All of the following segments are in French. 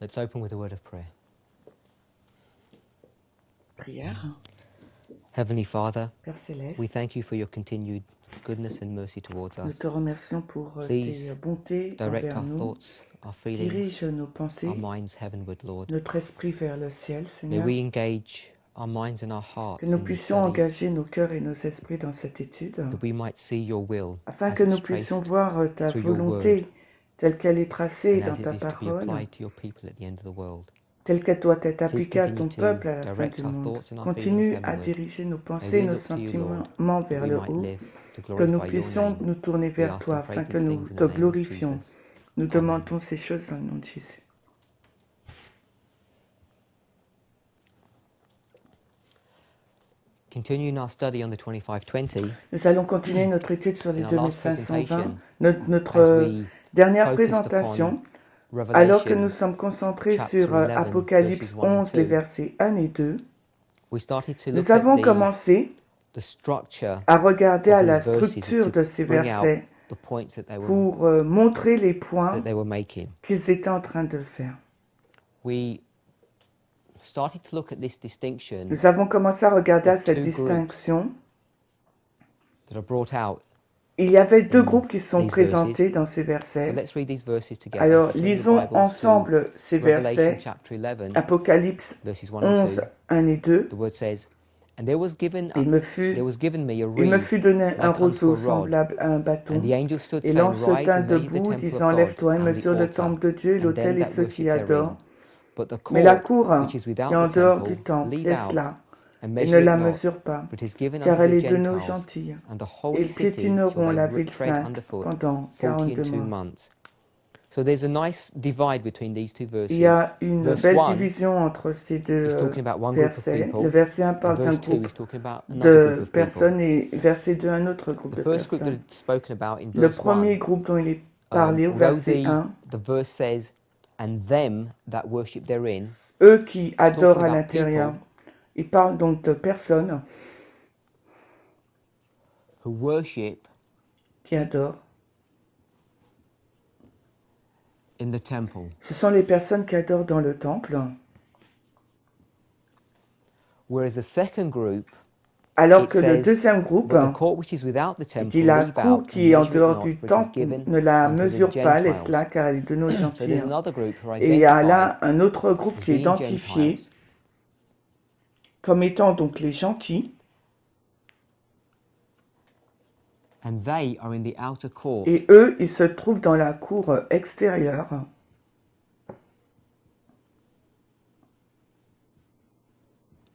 Let's open with a word of prayer. Prière. Heavenly Father, Père Céleste, we thank you for your continued goodness and mercy towards nous us. te remercions pour Please tes bontés direct envers our nous. thoughts, our feelings, Dirige nos our pensées, minds heavenward, Lord. notre esprit vers le ciel, May Seigneur. we engage our minds and our Que hearts nous in this puissions study, engager nos cœurs et nos esprits dans cette étude, that we might see your will afin as que nous it's puissions traced voir ta through your word volonté telle qu'elle est tracée and dans as it ta is to be parole, applied to your people at the end of the world. telle qu'elle doit être Please appliquée à continue ton to peuple à la fin direct du our monde. thoughts and our feelings Continue à heavenward. diriger nos May pensées, we nos look to you, Lord, sentiments that vers we le might haut, live to que nous glorify your puissions name. nous tourner We vers ask toi and pray afin que these nous things in te the name of glorifions. Jesus. Nous Amen. demandons ces choses dans le nom de Jésus. Continuing our study on the 2520, Nous allons continuer notre étude sur les in our last 2520, presentation, notre as we dernière focused présentation, upon alors que nous Revelation sommes concentrés chapter sur 11, Apocalypse verses 1 and 11, les 2, versets 1 et 2, we started to nous look at avons commencé the structure à regarder of à la these verses structure to de ces bring out versets the points that pour montrer les points they were making. qu'ils étaient en train de faire. We started to look at this distinction Nous avons commencé à regarder à of cette two distinction. that are brought out. Il y avait deux in groupes qui sont these présentés verses. dans ces So versets. let's read these verses together. Alors, If you turn your lisons Bibles to ensemble ces Revelation versets. chapter 11, Apocalypse verses 1 and 11, 2. 1 et 2. The word says, "And there was given Il me fut me a Il me reed fut donné un like unto roseau a rod, semblable à un bâton, and the angel stood et saying, l'ange se Rise tint and measure the debout, temple of disant, God Lève-toi et and the mesure le altar, temple de Dieu, et and them l'autel et that ceux qui worship y therein. adorent. But the Mais la court cour which is qui est without en the dehors temple, du temple, leave laisse-la, out, and et ne measure it la not, mesure pas, for it is given car unto elle the est donnée aux Gentiles, gentils. and the Et holy ils city shall piétineront la they ville tread sainte underfoot pendant 40 42 and 2 mois. months. So there's a nice divide between these two Il y verses. a une Verse belle 1 division entre ces deux is talking about one group of versets. people, Le verset 1 and parle d'un verse 2 groupe is talking about another group de of people. personnes et verset 2 un autre groupe The de first group that personnes. it's spoken about in Le verse 1, premier groupe dont il est parlé au although verset 1, the verse says, and them that worship therein, eux qui it's talking adorent à about l'intérieur. people Il parle donc de personnes who worship qui adorent. in the temple, Ce sont les personnes qui adorent dans le temple, whereas the second group, alors it que le says, deuxième groupe, but the court which is without the il temple, dit la leave cour out qui and est en measure it dehors not, du for it is temple, given ne la unto the mesure pas, Gentiles. laisse-la, car elle est donnée aux So gentils. there's another group who are Et il y a identified là un autre groupe as qui est being identifié Gentiles, comme étant donc les gentils, and they are in the outer court. et eux, ils se trouvent dans la cour extérieure.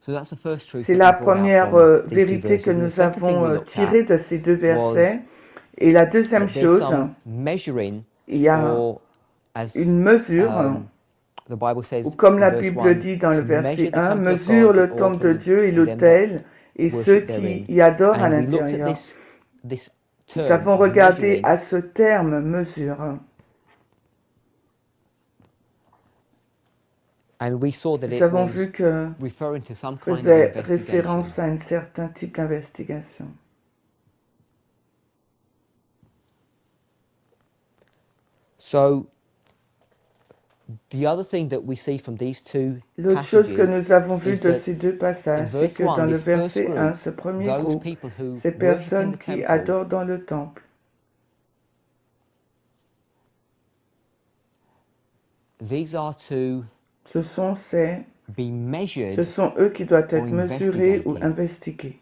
So that's the first truth C'est that la we brought out première from these two vérité que verses. And the nous second thing we avons looked tirée at de ces deux was versets. Et la deuxième that there's chose, some measuring, il y a or as une mesure, the Bible says ou comme in la verse Bible 1, dit dans le to measure verset the 1, temple of mesure God, le the temple de altar, Dieu et and them that l'autel, et ceux worship qui therein. y adorent à And we looked at l'intérieur. this Nous term avons of regardé measuring, à ce terme mesure. and we saw that Nous it avons was vu que referring to some kind of faisait investigation. référence à un certain type d'investigation. So the other thing that we see from these two L'autre chose que passages nous avons vu is de that ces deux passages, in c'est verse que 1, dans le this first verset 1, group, ce premier those groupe, people who ces worship in personnes the qui temple, adorent dans le temple, these are to ce sont be measured eux qui doivent or être mesurés ou investigated. investigués.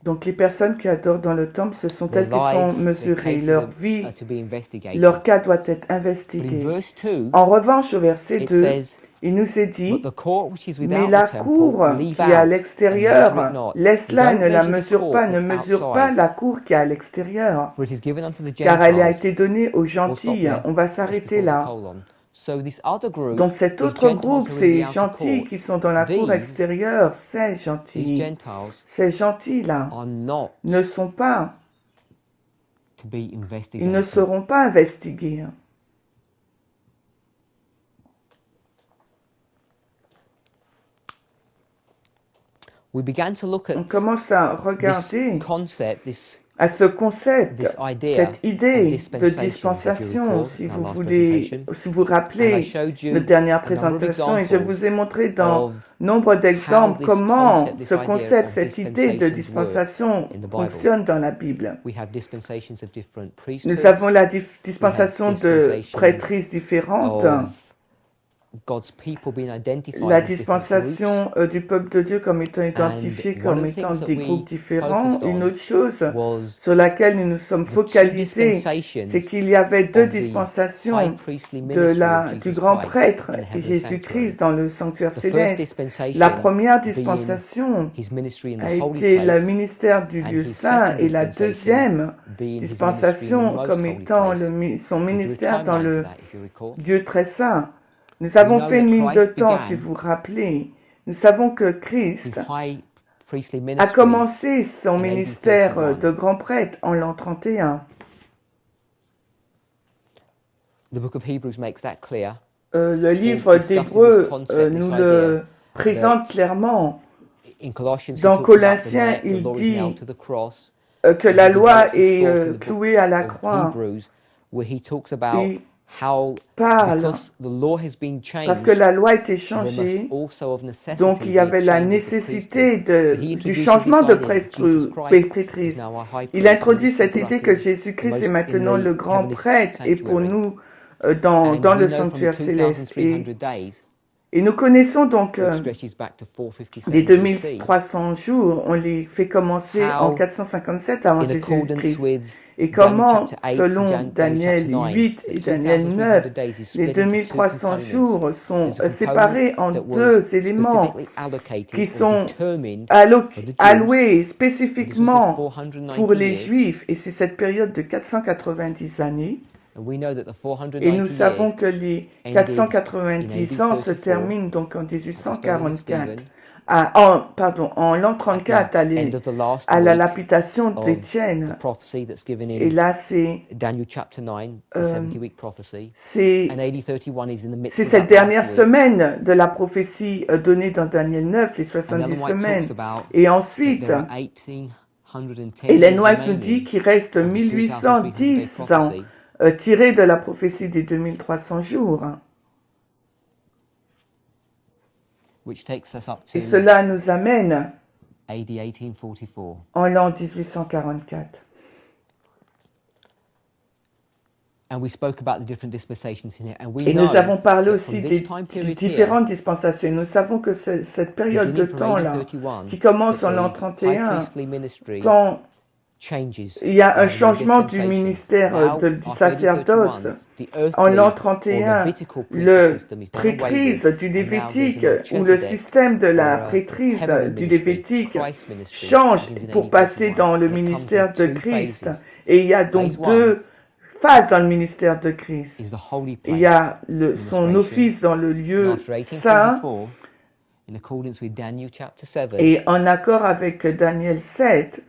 Donc les personnes qui adorent dans le temple, ce sont Their elles qui sont lives, their mesurées. cases Leur vie, are to be investigated. leur cas doit être But in investigué. verse 2, En revanche, au verset it 2, says, il nous est but dit, the court which is mais without la the temple, cour leave qui est à out and measure it l'extérieur, not. You laisse-la, don't ne la measure the mesure pas, court ne that's mesure pas outside, la cour qui est à l'extérieur, for it is given unto the car elle a Gentiles. été donnée aux We'll stop gentils. there, On va just s'arrêter before the là. colon. So this other group, Donc cet these autre Gentiles groupe, who are in ces the outer gentils court, qui sont dans la cour these extérieure, ces Gentiles gentils-là are not ne sont pas, to be ils ne investigated. seront pas investigués. We began to look On at commence à this regarder concept, this à ce concept, this idea cette of idée de dispensations, if you dispensation, recall, si in our vous last voulez, presentation. si vous And I rappelez showed you notre dernière a number of présentation, et je vous ai montré dans of nombre how d'exemples this comment concept, this ce idea concept, of cette idée de dispensations work dispensation in the Bible. fonctionne dans la Bible. We have dispensations of different Nous avons priesthoods. la We have dispensation de dispensations prêtrises différentes, of God's people being identified la as different groups. dispensation du peuple de Dieu comme étant identifié And comme one of the étant things that des we groupes différents. focused Une on autre chose was sur laquelle nous nous sommes the two focalisés, dispensations c'est qu'il y avait deux of the high dispensations priestly de ministry of du Jesus grand Christ prêtre in the heavenly Jésus-Christ sanctuary. dans le sanctuaire The first céleste. La dispensation première being dispensation his ministry in a the holy été le place, ministère du and lieu his saint, second et la dispensation deuxième being his ministry in the dispensation most comme holy étant place. son We do a ministère dans timeline for le that, if you recall. Dieu très saint. Nous We avons know fait that une ligne de Christ temps, si began vous vous rappelez. Nous savons que his Christ high priestly a ministry commencé son in AD ministère 31. de grand prêtre en l'an 31. The book of Hebrews makes that clear. Le livre discusses d'Hébreux this concept, nous this le idea présente that clairement. In Colossians, he Dans talks about the Colossiens, il law is nailed dit to the cross. que And la he loi develops a est thought in the book clouée à la of croix. Hebrews, where he talks about Il how parle because the law has been parce que changed, la loi a été there must changée. also of necessity Donc il y be a avait la change of the nécessité priesthood. So he du introduces changement this de idea that Jesus Christ is prêtrise. now our high Il priest, introduit ministering cette for us idée que in Jésus-Christ est in maintenant le the grand heavenly prêtre et pour sanctuary. nous dans And we le know from the sanctuaire céleste. 2,300 days, Et nous connaissons donc which stretches back to les 457 BC, 2300 jours, on les fait commencer en how 457 avant in accordance Jésus-Christ. with Et Daniel comment, chapter 8 selon Daniel Daniel chapter 9, 8 the et Daniel 9, 2,300 days is les split into two 2300 components. jours sont There's a séparés en component that deux was éléments specifically allocated qui or sont determined for the Jews. alloués This was this spécifiquement 490 pour les years, Juifs, et c'est cette période de 490 années. and we know that the Et nous 490 savons years que les ended 490 in ans AD se 34 terminent donc en at the stoning of 1844, Stephen, en l'an at 34 the end of the last à la week lapidation of the d'Étienne. prophecy that's given Et in là, c'est Daniel chapter 9, the 70-week prophecy, c'est and AD 31 is in the midst c'est of cette that dernière last week. semaine de la prophétie donnée dans Daniel 9, les And 70 Ellen White semaines. talks about Et that ensuite, there are 1810 Ellen years White nous dit remaining qu'il reste of the 2,300 day 1810 ans prophecy. tirés de la prophétie des 2300 jours. Which takes us up Et to cela nous amène AD 1844. en l'an 1844. And we spoke about the different dispensations in here. And we Et know nous avons parlé that aussi from this des time period différentes dispensations. Nous savons que cette période de beginning from AD temps-là, 31, qui commence en that l'an the high 31, priestly ministry quand changes. il y a We un have a new changement du dispensation. ministère Now, du after AD sacerdoce, 31, the en l'an earthly or 31, Levitical priesthood le system is done away prêtrise with, du and now there's Lévitique a ou le Melchizedek système de la or a prêtrise heavenly du ministry, Lévitique Christ ministry, change begins in pour AD passer 31. dans le And it comes ministère in de two Christ. phases. Et il y a donc Phase deux phases dans le ministère de Christ. is the holy Il y place a son administration. office dans le And lieu after saint, 1844, in accordance with Daniel chapter 7, et en accord avec Daniel 7,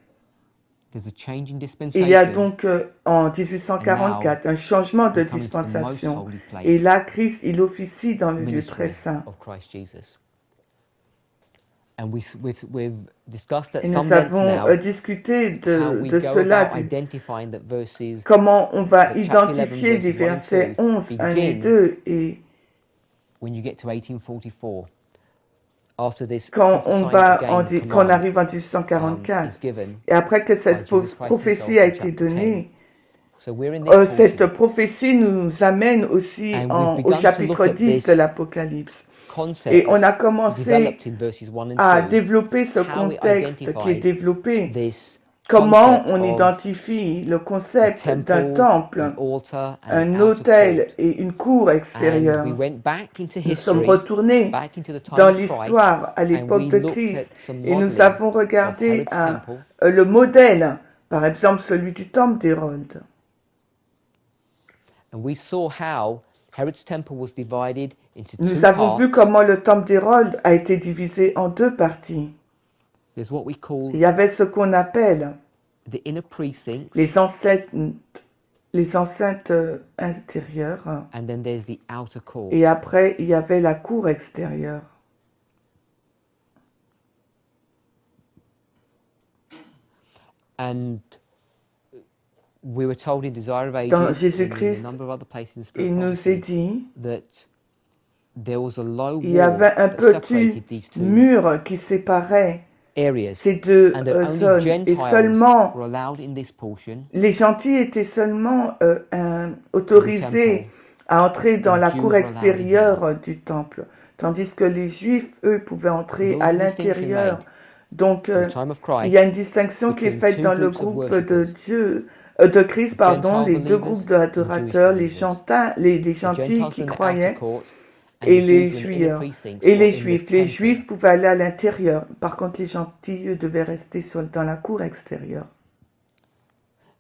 there's a change in il y a dispensation. donc en 1844 un changement de we come into the most dispensation. holy place, Et là, Christ, il officie dans le lieu ministry très saint. of Christ Jesus. And we've discussed at Et some nous length avons now discuté how we de go cela, about identifying that verses comment on va that chapter 11 identifier les verses 1 and versets 2 11, 1 et begin 2, et when you get to 1844. After this quand on prophesying quand on again arrive en command 1844, is given. et après que cette by Jesus Christ prophétie himself a in été chapter 10. donnée, So we're in this cette portion, prophétie nous amène aussi and we've au begun to chapitre look at 10 this de l'Apocalypse. concept Et on a that's commencé developed in verses 1 and 2. à développer ce how it contexte qui est identifies développé. this Comment concept on of identifie le a concept d'un temple, temple, an altar, and un an outer autel court. et une cour And extérieure. we went back into Nous sommes history, retournés back into the time dans of Christ, l'histoire à and l'époque we de looked Christ at some et nous modeling avons of regardé Herod's temple. le modèle, par exemple celui du temple d'Hérode. And we saw how Herod's temple was divided into two Nous avons vu parts. comment le temple d'Hérode a été divisé en deux parties. There's what we call Il y avait ce qu'on appelle the inner precincts, les enceintes intérieures, and then there's the outer court. et après il y avait la cour extérieure. And we were told in Desire of Ages dans and in a Jésus-Christ, number of other places in Spirit il nous est Prophecy dit, that there was a low il y wall avait un that petit separated these two mur qui séparait areas, ces deux and that only zones. Et Gentiles seulement, were allowed in this portion les gentils étaient seulement of the autorisés temple. à entrer dans And la Jews cour were allowed in extérieure du temple, tandis que les Juifs, eux, pouvaient entrer There was à a distinction l'intérieur. made Donc, in the time of il y a Christ une distinction qui est between faite two dans le groups of groupe de worshippers. De Christ, pardon, Gentile les deux believers groupes and Jewish d'adorateurs, les, believers. les The gentils Gentiles qui were in the outer croyaient court, and et the les Jews were in the inner Juifs. precincts Et or les in the Juifs. Les temple. Juifs pouvaient aller à l'intérieur. Par contre, les gentils, eux, devaient rester dans la cour extérieure.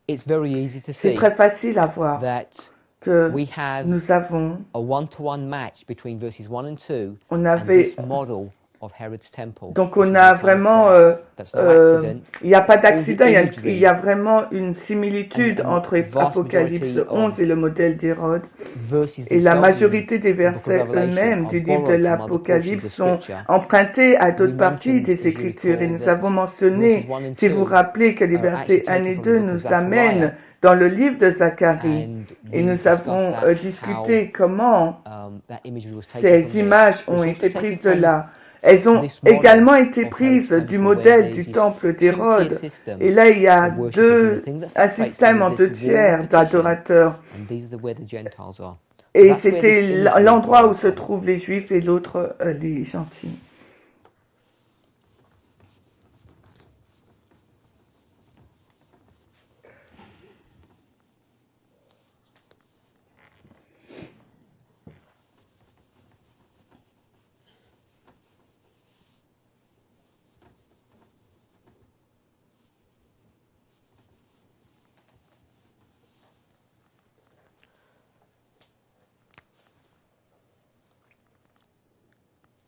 It's very easy to C'est see très facile à voir that que we have nous avons, a one-to-one match between verses 1 and 2 on and avait, this model of Herod's temple. donc which on is a in time of vraiment, Christ. That's no accident. il n'y a pas All the d'accident, il y a imagery vraiment une similitude and entre vast Apocalypse majority 11 of et le modèle d'Hérode. verses Et la themselves in majorité des the book of versets Revelation eux-mêmes are du livre de borrowed from other l'Apocalypse portions of sont Scripture. empruntés à d'autres We parties mentioned, des as you Écritures. Et recall, nous that avons verses mentionné, 1 and si vous 2 vous rappelez, que les are actually versets 1 et taken from 2 the book of nous amènent Zechariah, dans le livre de Zacharie. and Et we nous discussed avons that, discuté comment that imagery was taken from ces there. images But ont it's also été taken prises de from là. Elles ont this model également été of prises Herod's du temple, where modèle there's du this temple two-tier d'Hérode. system Et là, il y a of worshippers, and the thing that un separates them système en is deux this wall tiers of partition, d'adorateurs. and these are where the Gentiles are. So Et that's where this c'était imagery is l'endroit où borrowed se from. trouvent les Juifs et l'autre, les gentils.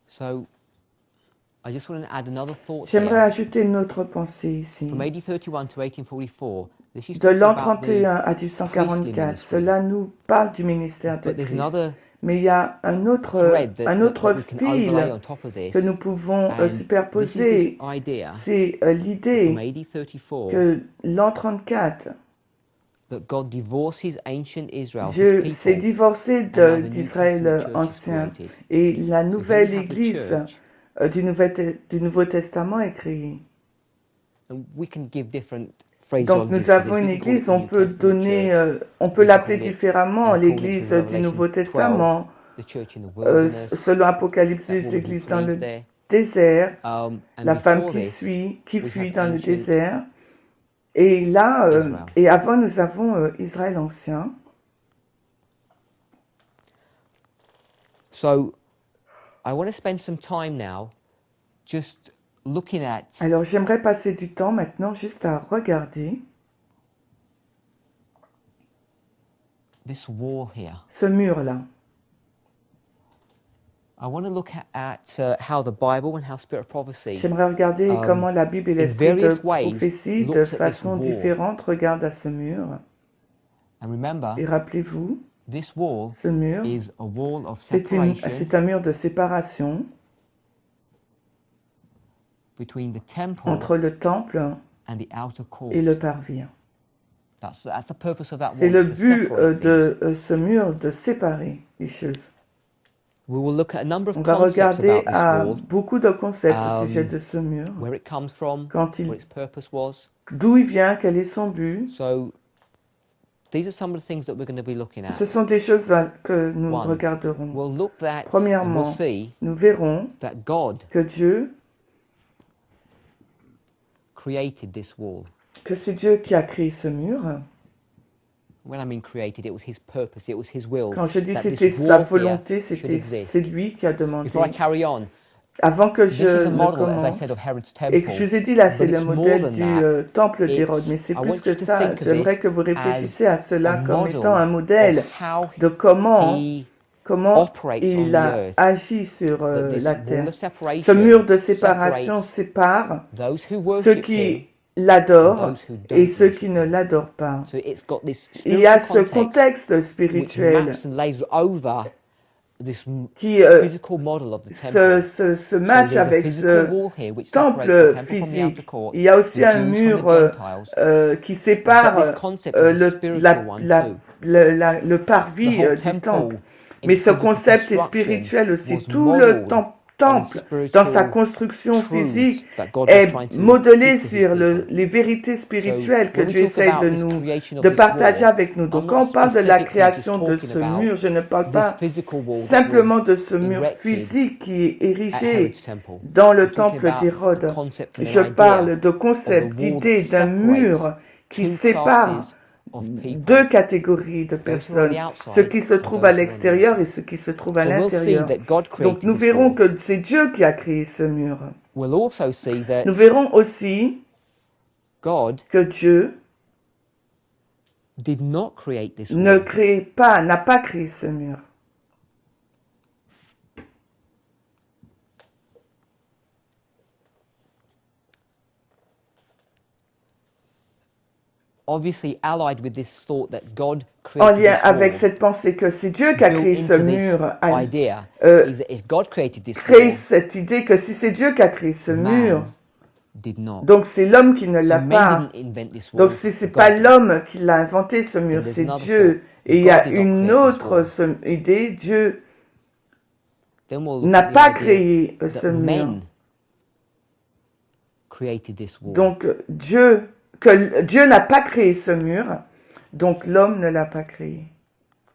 So I just want to add another thought J'aimerais here. ajouter une autre pensée ici. From AD 31 to 1844, this is De talking l'an about 31 the à priestly 1844, ministry. cela nous parle du ministère de But there's Christ. another Mais il y a un autre thread that we can overlay fil on top of this, que nous pouvons and this is this superposer. idea C'est from l'idée AD 34 que l'an 34, that God divorces ancient Israel, Dieu his s'est people, divorcé and now the New d'Israël Testament church is ancien. created. Et la So here nouvelle we have the Église church, du Nouveau Testament est créée. and we can give different Donc phraseologies nous to avons this. une We can call it église, the on New peut Testament donner, church. on peut We can l'appeler call it, différemment, in accordance l'église with du Nouveau Revelation 12, Testament, the church in the wilderness, selon Apocalypse, that les woman who églises dans flees le there. désert, And la femme before qui this, fuit we have dans le ancient désert. Et là, Israel. et avant, nous avons Israël ancien. So I want to spend some time now just looking at Alors j'aimerais passer du temps maintenant juste à regarder this wall here. ce mur-là. I want to look at how the Bible and how Spirit of Prophecy J'aimerais regarder comment la Bible et in l'esprit de various ways prophétie de looks at this façon wall. différente regardent à ce mur. And remember, Et rappelez-vous, this wall ce mur, is a wall of c'est separation un mur de séparation between the temple entre le temple and the outer court. et le parvis. That's the purpose of that C'est wall, le is to but separate things. de ce mur de séparer les choses. We will look at a number of On va concepts regarder about this à wall, beaucoup de concepts au sujet de ce mur, where it comes from, Quand il- what its purpose was. d'où il vient, quel est son but. So these are some of the things that we're going to be looking at. Ce sont des choses que nous One, regarderons. We'll look at and Premièrement, we'll see nous verrons that God que Dieu, created this wall. que c'est Dieu qui a créé ce mur. When I mean created, it was His purpose, it was His will. Quand je dis that c'était this sa wall volonté, here should c'est exist. lui qui a demandé. Before I carry on, Avant que this is je a ne model, as I commence, said, of Herod's et que temple. je vous ai dit là, c'est But le it's more modèle than du that. temple It's- d'Hérode, mais c'est I plus want que you to ça. think of J'aimerais this que vous réfléchissiez as à cela a comme model étant un modèle of how de comment He operates on il the a earth. agi sur That this la wall terre. of separation Ce mur de séparation separates sépare those who ceux worship Him. qui l'adorent those who don't et ceux worship qui ne l'adorent pas. So it's got this Il y a spiritual ce context contexte which spirituel maps and lays over this qui physical model of the temple. se match there's a avec physical ce wall here which separates the temple temple from the physique. outer court, Il y a aussi the un Jews from mur the Gentiles, qui but this sépare concept is a le, spiritual one too. le The parvis whole du temple temple. in Mais ce physical concept est construction spirituel aussi. was Tout le modeled on temple, dans sa spiritual construction truths physique, that God was est trying to modelé teach to his sur people. les vérités So spirituelles que when we Dieu talk essaie about de this creation of de this partager wall, avec nous. Donc I'm quand not on parle de la specifically just création de talking ce about mur, je ne parle this pas physical wall that was simplement de ce mur erected physique qui est at érigé Herod's temple. dans le I'm talking temple about a d'Hérode. concept and Je an idea parle de of concept, a wall d'idée that d'un mur separates qui two sépare classes of people, deux catégories de those who are on the personnes, outside ceux qui se and trouvent à those who are on the l'extérieur et inside. ceux qui se trouvent à So we'll see l'intérieur. that God Donc created nous this verrons wall. que c'est Dieu qui a créé ce mur. We'll also see that Nous verrons aussi God que Dieu did not create this ne wall. crée pas, n'a pas créé ce mur. Obviously allied with this thought that God En created lien this avec wall, cette pensée que c'est Dieu qui a built créé ce into this mur, idea is that if God created this crée wall, cette idée que si c'est Dieu qui a créé ce mur, man did not. donc c'est l'homme qui ne So l'a men pas. didn't invent this wall, Donc si c'est God pas did. l'homme qui l'a inventé ce mur, And there's c'est another Dieu. thought. Et il y a God did not une create this autre wall. idée, Dieu Then we'll look n'a at the pas idea créé ce that mur. men created this wall. Donc Dieu n'a pas créé ce mur, donc l'homme ne l'a pas créé.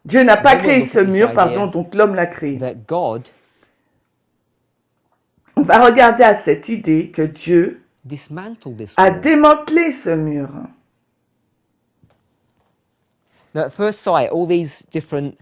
Dieu n'a pas Then we'll créé look ce at this mur, idea pardon, donc l'homme l'a créé. that God, On va regarder à cette idée que Dieu dismantled this a wall. démantelé ce mur. Now, at first sight, all these different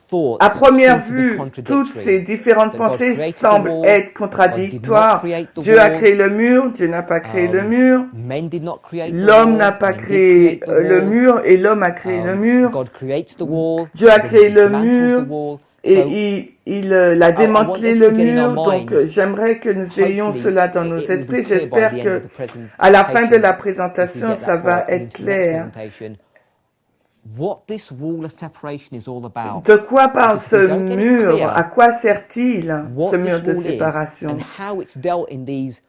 thoughts À première seem to be vue, toutes ces contradictory. différentes That God pensées created the semblent wall, être God contradictoires. did not create the Dieu a wall. créé le mur, Dieu n'a pas créé le mur. Men did not create the L'homme wall. n'a pas Men did créé create the le wall. mur et l'homme a créé le mur. God creates the wall. Dieu a then créé le dismantles mur the wall. et So, il a want démantelé us le to get in our mur. Donc minds. j'aimerais que nous ayons Hopefully, cela dans nos it will be esprits. clear by J'espère the end que of the à la fin de la presentation, présentation, if we get ça that va far être into the next clair. presentation, what this wall of separation is all about. De quoi parle Because ce if we don't get it mur? clear, À quoi sert-il, what ce mur this de wall is séparation? and how it's dealt in these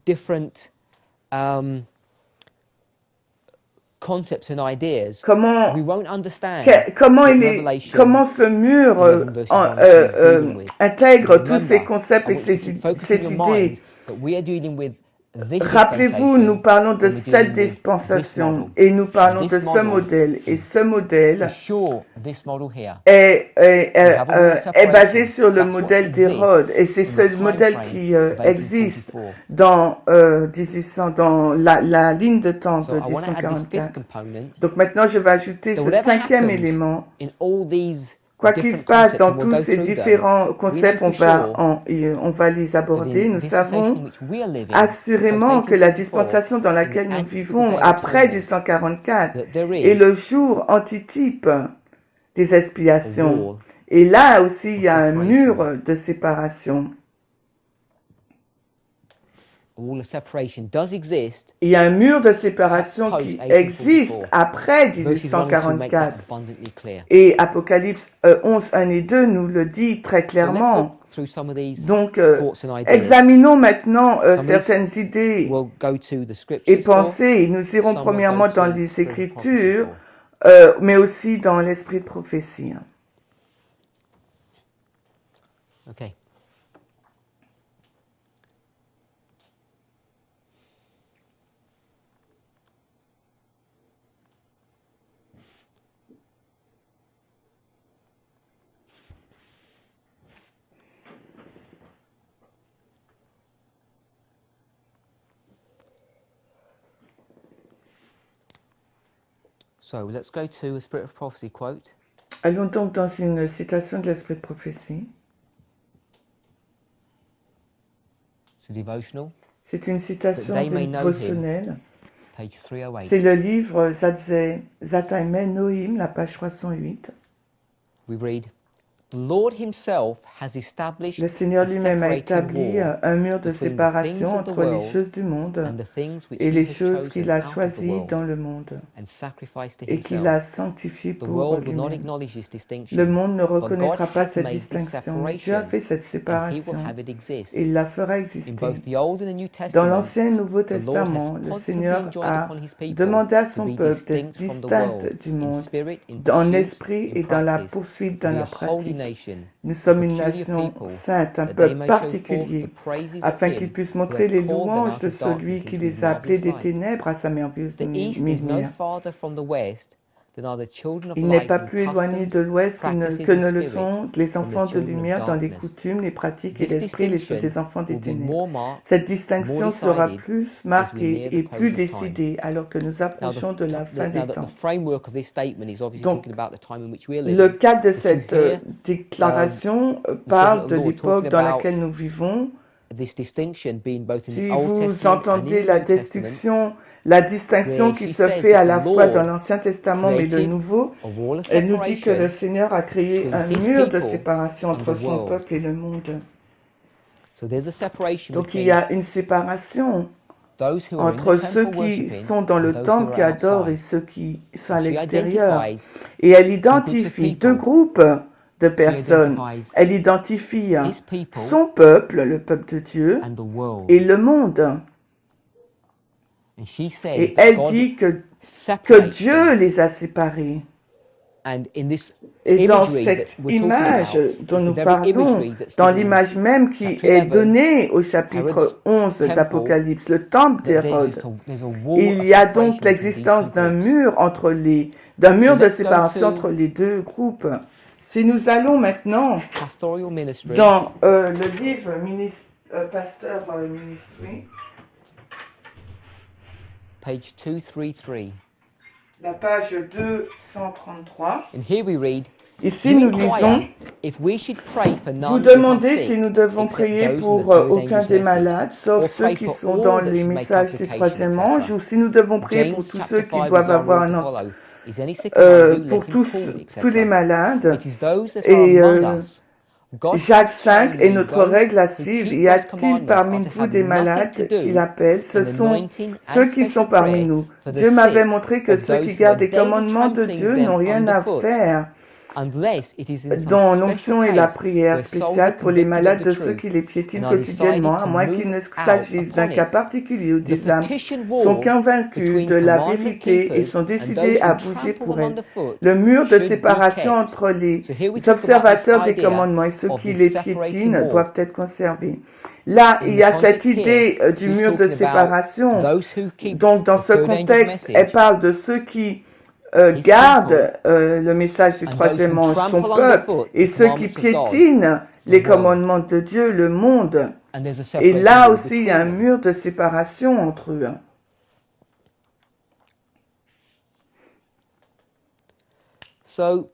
different concepts and ideas, Comment we won't understand comment what il est, Revelation comment ce mur 11 verses 1 and 2 is dealing with. intègre But tous ces remember, concepts I et want you to keep focusing ces your idées. minds that we are dealing with this Rappelez-vous, nous dispensation, parlons de and we're cette dealing with this dispensation model. et nous parlons And de this ce model modèle. Et ce For modèle sure, this model here est basé sur le That's what modèle d'Hérode. Et c'est exists in ce the time modèle frame qui of existe 1844. dans, dans la ligne de temps So de I want to add this fifth 1844. component. Donc maintenant, je vais ajouter That ce whatever cinquième happens élément. in all these Quoi qu'il se different passe concepts, dans and we'll tous go ces through them, différents we concepts, know for sure on va les that aborder. in Nous the dispensation in savons which we are living, assurément que la post-1844, dispensation dans in the laquelle nous antithetical vivons day of après atonement, 1844 that there est is le jour antitype des a expiations. wall Et là aussi, il y a un separation. mur de séparation. A wall of separation does exist. Il y a un mur de séparation Post qui 1844. existe après Verses 1 and 2 make that 1844. abundantly clear. Et Apocalypse 11, 1 et 2 nous le dit très So let's clairement. look through some of these Donc, thoughts and ideas. examinons maintenant Some of these certaines idées We'll go to the et scriptures for, pensées. Nous irons some will premièrement go dans to les spirit of prophecy Écritures, for. mais aussi dans l'esprit de prophétie. Okay. So let's go to a spirit of prophecy quote. Allons donc dans une citation de l'esprit de prophétie. It's a devotional, C'est une citation That they may know dévotionnelle. page 308. C'est le livre Zatai Noim, la page 308. We read, The Lord himself has established Le Seigneur a lui-même a separating établi wall un mur de between the things séparation of the entre les world choses du monde and the things which et he les has choses qu'il chosen a out of the choisies world dans le monde and sacrificed to et qu'il a himself. sanctifiées The pour world will not lui-même. acknowledge this Le distinction, monde ne but God reconnaîtra pas has cette made this distinction, mais Dieu a separation fait cette and he will séparation have it et exist. il la fera In exister. both the Old and the New Dans Testaments, l'Ancien et le Nouveau the Lord has Testament, le positively Seigneur enjoined a upon his people demandé à to son be peuple d'être distinct from the distinct world du in monde, spirit, in en pursuit, esprit in et dans la practice, poursuite, to dans be la a holy pratique. nation, Nous a sommes une peculiar nation people, sainte, un that they peuple may show forth the particulier, praises of afin qu'ils him puissent who montrer hath les called them louanges out de of celui darkness qui into his les a appelés marvelous des light. ténèbres à sa merveilleuse The East is no lumière. farther from the West than are the children of Il n'est light pas in plus éloigné de customs, l'Ouest practices, que and ne le spirit sont les from the enfants de children of lumière dans les darkness. coutumes, les pratiques et This l'esprit distinction des enfants des will be ténèbres. more marked, Cette more distinction sera decided plus as we marquée near et the plus close of time. décidée alors que nous Now, approchons de la fin des the temps. framework of this statement is obviously Donc, talking about the time in which we're le living. cadre de But you cette hear déclaration the servant parle of de the Lord l'époque talking dans about laquelle nous vivons. this distinction being both in the Si Old vous Testament and in entendez the la New Testament, distinction where qui he se says fait à that la the fois dans Lord l'Ancien Testament mais le created Nouveau, a wall of elle nous dit que le separation Seigneur a créé between un his mur de people séparation and the entre son world. peuple et le monde. So there's a separation Donc il y between a une séparation those who are in the entre ceux temple qui worshipping sont dans and le those who temple qui are adorent et outside. ceux qui sont And à she l'extérieur. identifies Et elle two groups of identifie people. deux groupes de She personnes. identifies Elle identifie his people son peuple, le peuple de Dieu, and the world. et le monde. And she says Et that elle God dit que separates Dieu them. les a séparés. And in this Et dans imagery that cette we're talking image about, dont it's the nous very parlons, imagery that's dans given in l'image même qui chapter est 11, donnée au chapitre Herod's 11 temple, d'Apocalypse, le temple that d'Hérode, there's a wall il of y a separation donc between l'existence these two d'un groups. mur de let's go séparation to entre les deux groupes. Si nous allons maintenant pastoral ministry, dans le livre Pasteur Ministry, page 233. la page 233, And here we read, ici you nous lisons: inquire if we should pray for vous none that are demandez si sick, nous devons except prier those in pour the third aucun angel's des message, malades, sauf or ceux pray qui for sont all dans that les should make messages du application, troisième ange, etc. ou si nous devons prier pour James tous chapter ceux qui 5 doivent is our avoir rule un to an- follow. Is any sick among you? Let pour him tous call, tous les etc. malades. It is those that are Et among us. God Jacques has 5 shown est me notre those règle à who suivre. keep Y God's a-t-il commandments parmi are to vous have des nothing to malades qu'il do appelle? Ce in sont anointing and ceux qui sont special parmi prayer nous. for the Dieu m'avait sick montré que of ceux those qui who are gardent les daily commandements de trampling Dieu them n'ont rien à underfoot, faire, unless it is in some dont special l'onction et la case prière where souls are spéciale pour les convicted of malades the de ceux truth qui les piétinent and are quotidiennement, decided à to moins qu'il move ne out s'agisse d'un upon cas it. particulier où The des âmes petition sont wall convaincus between de la commandment vérité et keepers sont and décidés those à who bouger trample pour them elle. underfoot Le mur de should be séparation kept. entre les So here we talk about this observateurs des idea commandements et ceux of qui this les separating piétinent wall. doivent être conservés. Là, il In y the a cette context here, idée du she's mur de talking about séparation. those who keep Donc, dans the ce third angel's contexte, elle message, parle de ceux qui his gardent people, le message du and those troisième who ange, son trample peuple, underfoot et the ceux qui commandments of God, piétinent the les world. commandements de Dieu, le monde. And there's a Et separating là wall aussi, il y a un between them. mur de séparation entre eux. So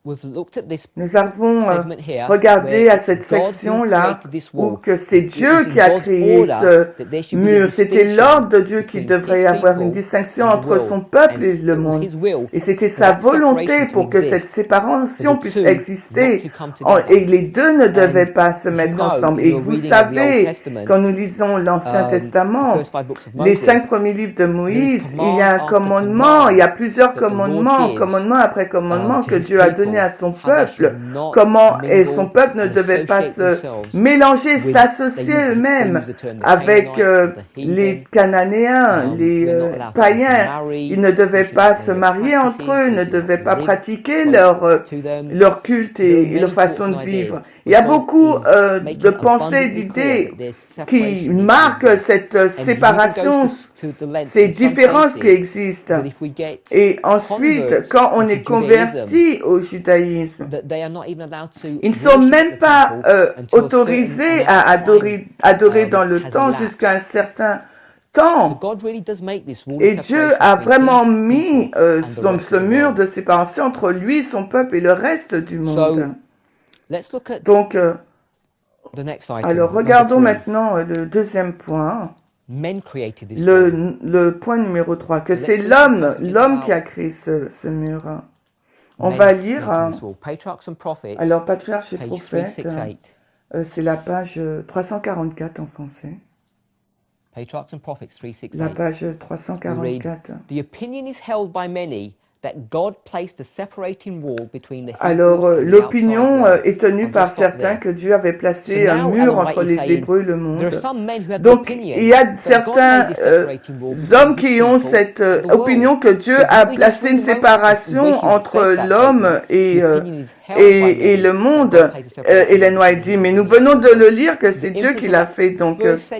we've looked at this Nous avons segment here regardé where à it's cette God who section-là created this où wall. que c'est It Dieu was in qui a God's créé order ce that there should be a mur. C'était distinction l'ordre de Dieu qu'il between devrait his y avoir une people distinction and the entre son world. peuple And et le it was monde. his will Et c'était for sa that separation volonté to pour que cette exist, séparation for the puisse two exister not to come together. et les deux ne devaient And pas se you mettre know, ensemble. in Et your vous reading of the Old savez, Testament, quand nous lisons l'Ancien the Testament, first 5 books of les 5 Moses, premiers livres de there is Moïse, il y command a un after commandement, il y a plusieurs that the Lord commandements, gives commandement après commandement to que his Dieu a donné people, à son how they peuple, should not comment et son mingle peuple ne and devait pas associate se themselves mélanger, with, s'associer they eux-mêmes use the term the avec Canaanites, the les heathen. Cananéens, les We're not allowed to païens. intermarry. Ils ne devaient We should pas not se know their marier entre practices. eux, We ne should not devaient pas live pratiquer close to them. leur culte There are et leur many façon thoughts de and vivre. ideas, Il y a but God beaucoup is de making pensées, abundantly clear d'idées that there's qui separation needs to marquent exist. cette And he even séparation, goes to the length ces in some différences qui cases existent. that if we get Et ensuite, converts quand on est into Judaism, converti au judaïsme, that they are not even allowed to ils ne sont worship at même the pas temple until a certain autorisés amount à of time adorer dans le has temps elapsed. jusqu'à un certain So temps. God really does make this wall Et of Dieu separation a between vraiment his mis people and the ce rest of the mur world. de séparation entre lui, son peuple et le reste du So monde. let's look at Donc, the next item, alors number regardons 3. maintenant le deuxième point. men created this wall. le point numéro 3, que c'est Let's read l'homme, some passages l'homme qui a about créé ce mur. On men va lire, making this wall. Patriarchs and Prophets, alors Patriarche et page Prophète, 368. c'est la page 344 en français. Patriarchs and Prophets La 368. page We read, 344. the opinion is held by many that God placed a separating wall between the Alors, Hebrews and the l'opinion outside est tenue world. par I'll just stop certains there. que Dieu avait So placé un now mur Ellen White entre is les saying Hébreux et le there are monde. some men who have the Donc, opinion il y a that God certains made this separating wall between hommes his qui ont people cette and the opinion world. que Dieu So a did we just placé une read a moment séparation where she entre says that l'homme statement? et, The opinion is held by et many le that monde. God placed a separating Ellen wall White between dit, the mais Hebrews nous and the venons de outside le world. lire que The c'est Dieu inference qui of l'a that fait. Donc, first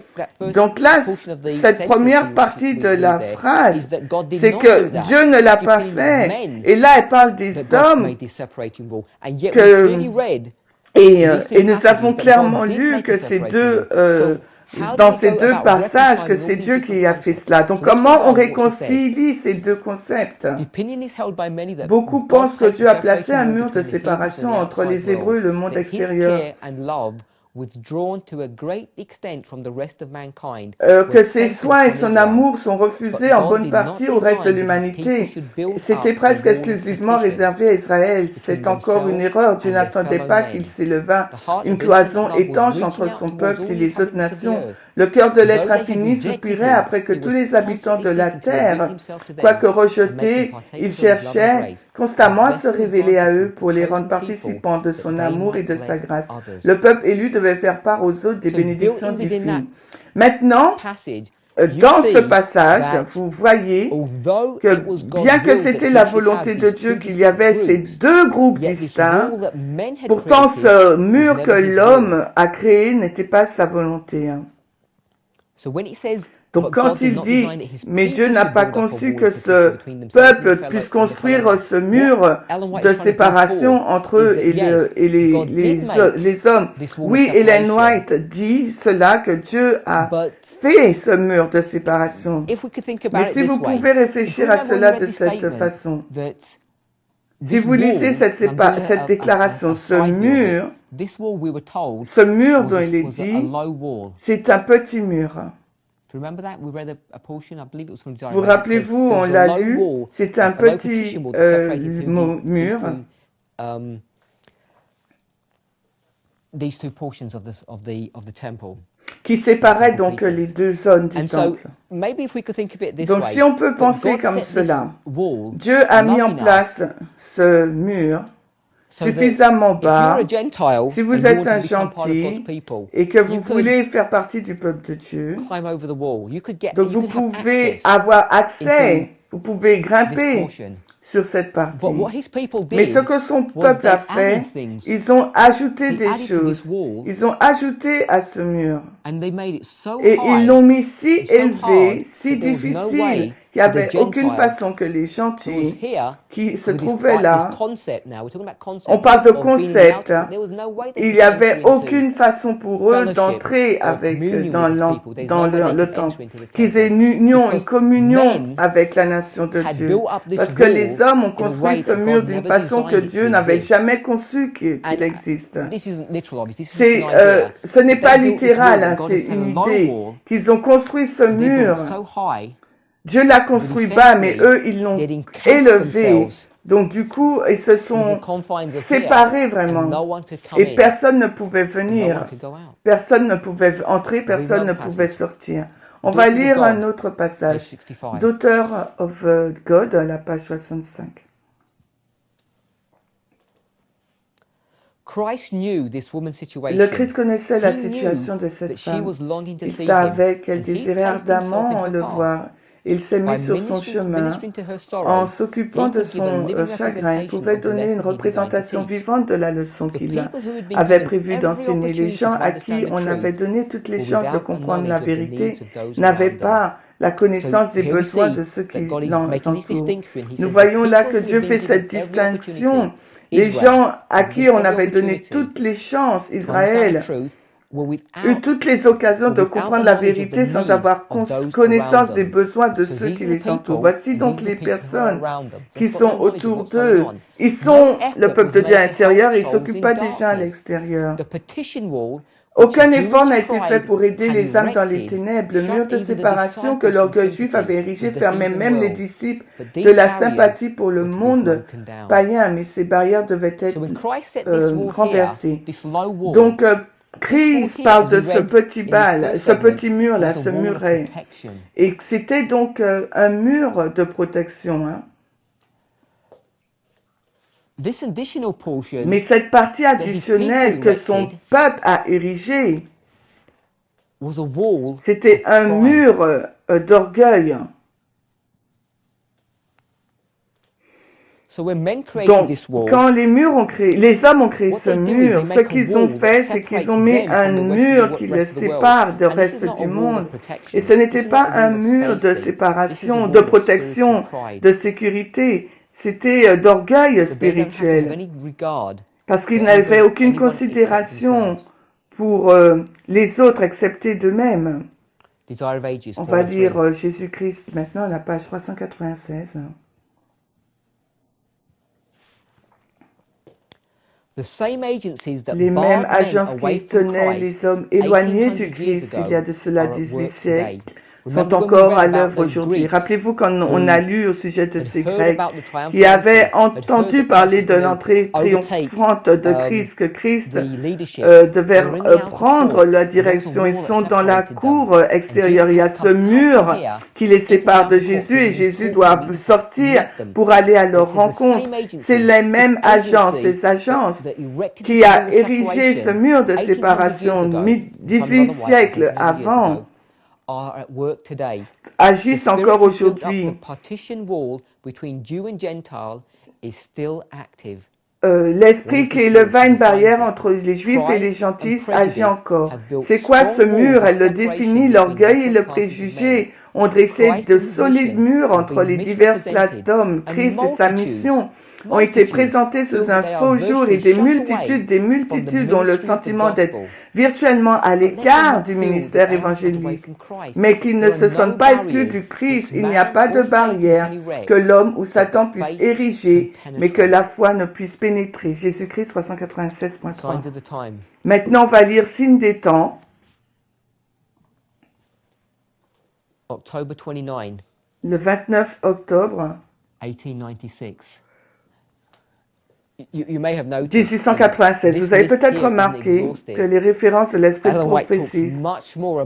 donc là, portion of the cette sentence première we partie de read la there is phrase, that God did c'est not que do that. Dieu ne It's l'a the pas opinion of fait. men Et là, elle parle des that God hommes made this separating wall. And yet we que clearly read et, in these two et nous avons passages that clairement God did lu make que a ces separating deux, wall. So how do dans we ces go deux about passages, que reconciling c'est all these Dieu qui different a fait concepts? cela. Donc, So let's comment read on on what she says. réconcilie ces deux concepts? The opinion is held by many that Beaucoup God pensent que placed Dieu a a placé un separating wall mur de between the Hebrews and séparation the entre les outside Hébreux et world, le monde that His extérieur. care and love, withdrawn to a great extent from the rest of mankind, Que was ses centered soins et upon son Israel. amour sont refusés But en God bonne did not partie au reste de design that His people l'humanité. should build C'était up a presque wall of exclusivement partition réservé à Israël. between C'est encore une themselves erreur. Dieu and their n'attendait fellow pas qu'il men. s'élevât The heart une of infinite cloison love was étanche reaching entre out son towards peuple all et the les autres inhabitants of the nations. earth. Le cœur de l'être Though they had infini rejected soupirait Him, après que He tous was les habitants constantly de la seeking to reveal terre, Himself to quoique them and make them rejetés, partakers il of His love and cherchait grace. constamment à His se vessels révéler à granted eux to pour the les rendre chosen people participants de that son they amour et might de sa bless grâce. others. Le peuple élu devait faire part aux autres des So built bénédictions in within that divines. Maintenant, passage, you dans ce see passage, that vous voyez although que it was bien God's que will that c'était He la should volonté have de these Dieu two qu'il y avait distinct ces groups, deux groupes yet this distincts, wall that men had pourtant created ce was mur que never His will. l'homme a créé n'était pas sa volonté. So when it says, Donc but quand God did il not dit, design that His mais Dieu people n'a should pas build up a conçu wall que of partition ce between themselves and peuple their puisse fellow construire men, ce mur what Ellen White de is trying to bring séparation forth entre eux is that et, yes, God did make les hommes. this wall of Oui, Ellen separation, White dit cela, que Dieu a but fait ce mur de séparation. if we could think Mais about it si vous this way, pouvez if you réfléchir à remember when you cela read de this cette statement façon, that si this vous lisez wall, cette, and I'm doing cette déclaration, a ce side view of it, mur, this wall we were told ce mur dont was il est was a dit, low wall. c'est un petit mur. Do you remember that? We read a portion, I believe it was from Isaiah, Vous where it said rappelez-vous, there on was a l'a low lu, wall, c'est un a low petit partition wall that separated mur these two portions of the temple. qui séparait temple donc precincts. les deux zones du And so temple. maybe if we could think of it this Donc way, si on peut that penser God comme set this cela, wall Dieu a mis low en enough place ce mur so that suffisamment if you're bas. a Gentile Si and vous you êtes want to un become part of God's gentil people, et que vous you could voulez faire partie du peuple de Dieu, climb over the wall. You could get, donc you vous could have pouvez access avoir accès, vous pouvez to this grimper portion. sur cette partie. But what his people Mais ce did que son was peuple a they fait, added things. ils ont ajouté They des added to this choses. wall Ils ont ajouté à ce mur. and they made it so Et ils high l'ont mis si and so élevé, hard si that there was no difficile, way qu'il n'y for the avait aucune Gentile façon que les who was gentils here qui se with trouvaient this là, concept now. We're talking about concept on parle de of being in the concept, outer, there was no way they il could n'y avait enter into aucune façon pour eux fellowship d'entrer or avec communion dans, with his people. There's dans no way they le could temple, enter into the qu'ils aient temple une union, une because communion men avec la nation de had Dieu. built up this Parce que les wall hommes ont in a construit way ce that mur God d'une never façon que designed it Dieu to n'avait exist. jamais conçu qu'il And existe. this isn't literal, obviously. This is C'est, just an idea. ce n'est But pas they built this littéral, wall hein, that God c'est had set a une low idée. wall. Qu'ils ont construit ce They built mur. it so high Dieu l'a that construit bas, mais essentially eux, ils l'ont they'd encased élevé. themselves Donc du coup, ils se within sont the confines of here, séparés and no vraiment. one could come Et in, personne ne pouvait and no venir. one could go out. Personne ne pouvait entrer, personne ne another pouvait passage. sortir. On va Daughters of lire un God, autre Page passage. 65. Daughter of God, la page 65. Christ knew this woman's situation. Le Christ connaissait la He knew situation de cette that she femme. was longing to Il see him, savait qu'elle and he désirait placed himself ardemment in le her path. voir. Il s'est mis By sur son chemin. ministering to her sorrow, En s'occupant he de could give a son living chagrin, il representation pouvait of the donner une lesson he designed to représentation teach. vivante de la leçon The qu'il people who had been avait given prévu every d'enseigner. Les opportunity gens to à understand qui the on avait truth donné toutes les were chances de without a comprendre la knowledge of the vérité needs of those n'avaient around them. pas la So connaissance des here we besoins see de ceux qui that God is making this l'entourent. distinction. He Nous says the voyons là people que who Dieu have fait been cette given every opportunity, distinction. Les Israel, gens à qui on every avait donné opportunity toutes les chances, to understand the Israël, truth, were eu without toutes les occasions de without comprendre the la knowledge of the vérité sans needs avoir of those connaissance around des them. besoins de So ceux these qui are the les people, entourent. Voici and donc these are les the people who are personnes around them. qui They've got sont no knowledge of autour what's going d'eux. on. Ils No sont le effort peuple was de Dieu à made to l'intérieur help et ils ne souls s'occupent in pas des gens à darkness. l'extérieur. The petition wall Aucun effort n'a été fait pour aider les âmes dans les ténèbres. Le mur de séparation que l'orgueil juif avait érigé fermait même les disciples de la sympathie pour le monde païen, mais ces barrières devaient être renversées. Donc, Christ parle de ce petit mur-là, ce muret. Et c'était donc un mur de protection. Hein. Mais cette partie additionnelle que son peuple a érigée, c'était un mur d'orgueil. Donc, quand les hommes ont créé ce mur, ce qu'ils ont fait, c'est qu'ils ont mis un mur qui les sépare du reste du monde. Et ce n'était pas un mur de séparation, de protection, de sécurité. C'était d'orgueil spirituel. Parce qu'ils n'avaient aucune considération pour les autres excepté d'eux-mêmes. On va lire Jésus-Christ maintenant à la page 396. Les mêmes agences qui tenaient les hommes éloignés du Christ il y a de cela 18 siècles sont encore à l'œuvre aujourd'hui. Rappelez-vous quand on a lu au sujet de ces Grecs qui avaient entendu parler de l'entrée triomphante de Christ, que Christ devait prendre la direction. Ils sont dans la cour extérieure. Il y a ce mur qui les sépare de Jésus et Jésus doit sortir pour aller à leur rencontre. C'est les mêmes agences, ces agences qui a érigé ce mur de séparation 18 siècles avant agissent encore aujourd'hui. L'esprit qui éleva une barrière entre les Juifs et les gentils agit encore. C'est quoi ce mur? Elle le définit, l'orgueil et le préjugé ont dressé de solides murs entre les diverses classes d'hommes. Christ et sa mission ont été présentés sous un faux jour et des multitudes ont le sentiment d'être virtuellement à l'écart du ministère évangélique, mais qu'ils ne se sentent pas exclus du Christ. Il n'y a pas de barrière que l'homme ou Satan puisse ériger, mais que la foi ne puisse pénétrer. Jésus-Christ 396.3. Maintenant, on va lire Signes des temps. Le 29 octobre 1896. Vous avez peut-être remarqué que les références de l'esprit de prophétie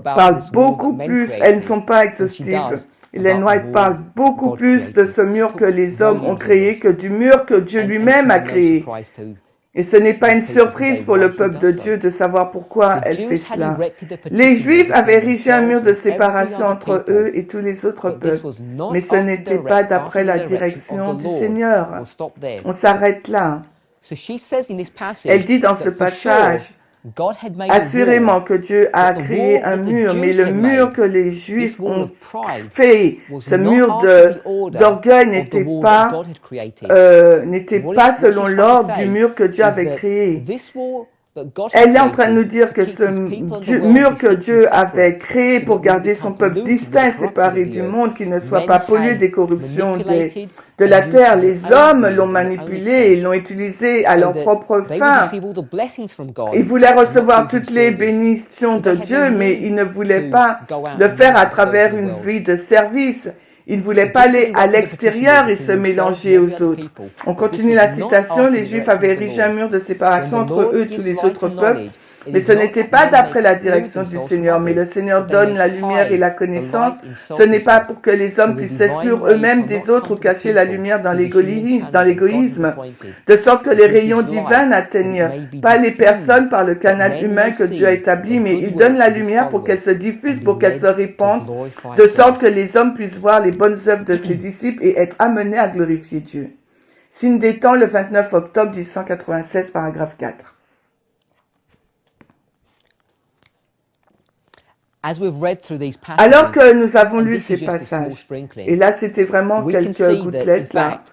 parlent beaucoup plus, elles ne sont pas exhaustives. Ellen White parle beaucoup plus de ce mur que les hommes ont créé que du mur que Dieu lui-même a créé. Et ce n'est pas une surprise pour le peuple de Dieu de savoir pourquoi elle fait cela. Les Juifs avaient érigé un mur de séparation entre eux et tous les autres peuples. Mais ce n'était pas d'après la direction du Seigneur. On s'arrête là. Elle dit dans ce passage, assurément que Dieu a créé un mur, mais le mur que les Juifs ont fait, ce mur d'orgueil n'était pas selon l'ordre du mur que Dieu avait créé. Elle est en train de nous dire que ce mur que Dieu avait créé pour garder son peuple distinct, séparé du monde, qu'il ne soit pas pollué des corruptions de la terre, les hommes l'ont manipulé et l'ont utilisé à leur propre fin. Ils voulaient recevoir toutes les bénédictions de Dieu, mais ils ne voulaient pas le faire à travers une vie de service. Ils ne voulaient pas aller à l'extérieur et se mélanger aux autres. On continue la citation. Les Juifs avaient érigé un mur de séparation entre eux et tous les autres peuples. Mais ce n'était pas d'après la direction du Seigneur. Mais le Seigneur donne la lumière et la connaissance. Ce n'est pas pour que les hommes puissent s'exclure eux-mêmes des autres ou cacher la lumière dans l'égoïsme. De sorte que les rayons divins n'atteignent pas les personnes par le canal humain que Dieu a établi, mais il donne la lumière pour qu'elle se diffuse, pour qu'elle se répande, de sorte que les hommes puissent voir les bonnes œuvres de ses disciples et être amenés à glorifier Dieu. Signe des temps, le 29 octobre 1896, paragraphe 4. Alors que nous avons lu ces passages, et là c'était vraiment quelques gouttelettes, là,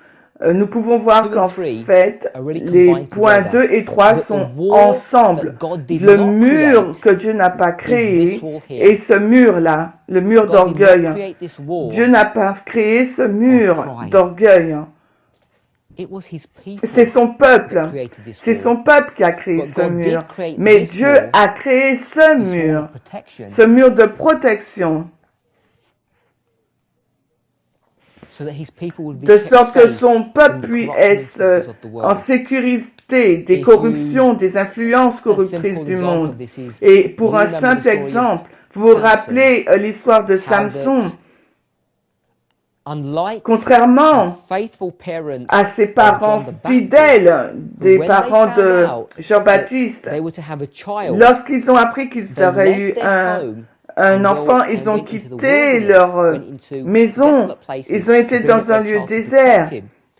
nous pouvons voir qu'en fait, les points 2 et 3 sont ensemble. Le mur que Dieu n'a pas créé, et ce mur-là, le mur d'orgueil. Dieu n'a pas créé ce mur d'orgueil. C'est son peuple. C'est son peuple qui a créé ce mur. Mais Dieu a créé ce mur de protection, de sorte que son peuple puisse être en sécurité des corruptions, des influences corruptrices du monde. Et pour un simple exemple, vous vous rappelez l'histoire de Samson. Contrairement à ses parents fidèles, des parents de Jean-Baptiste, lorsqu'ils ont appris qu'ils auraient eu un enfant, ils ont quitté leur maison, ils ont été dans un lieu désert,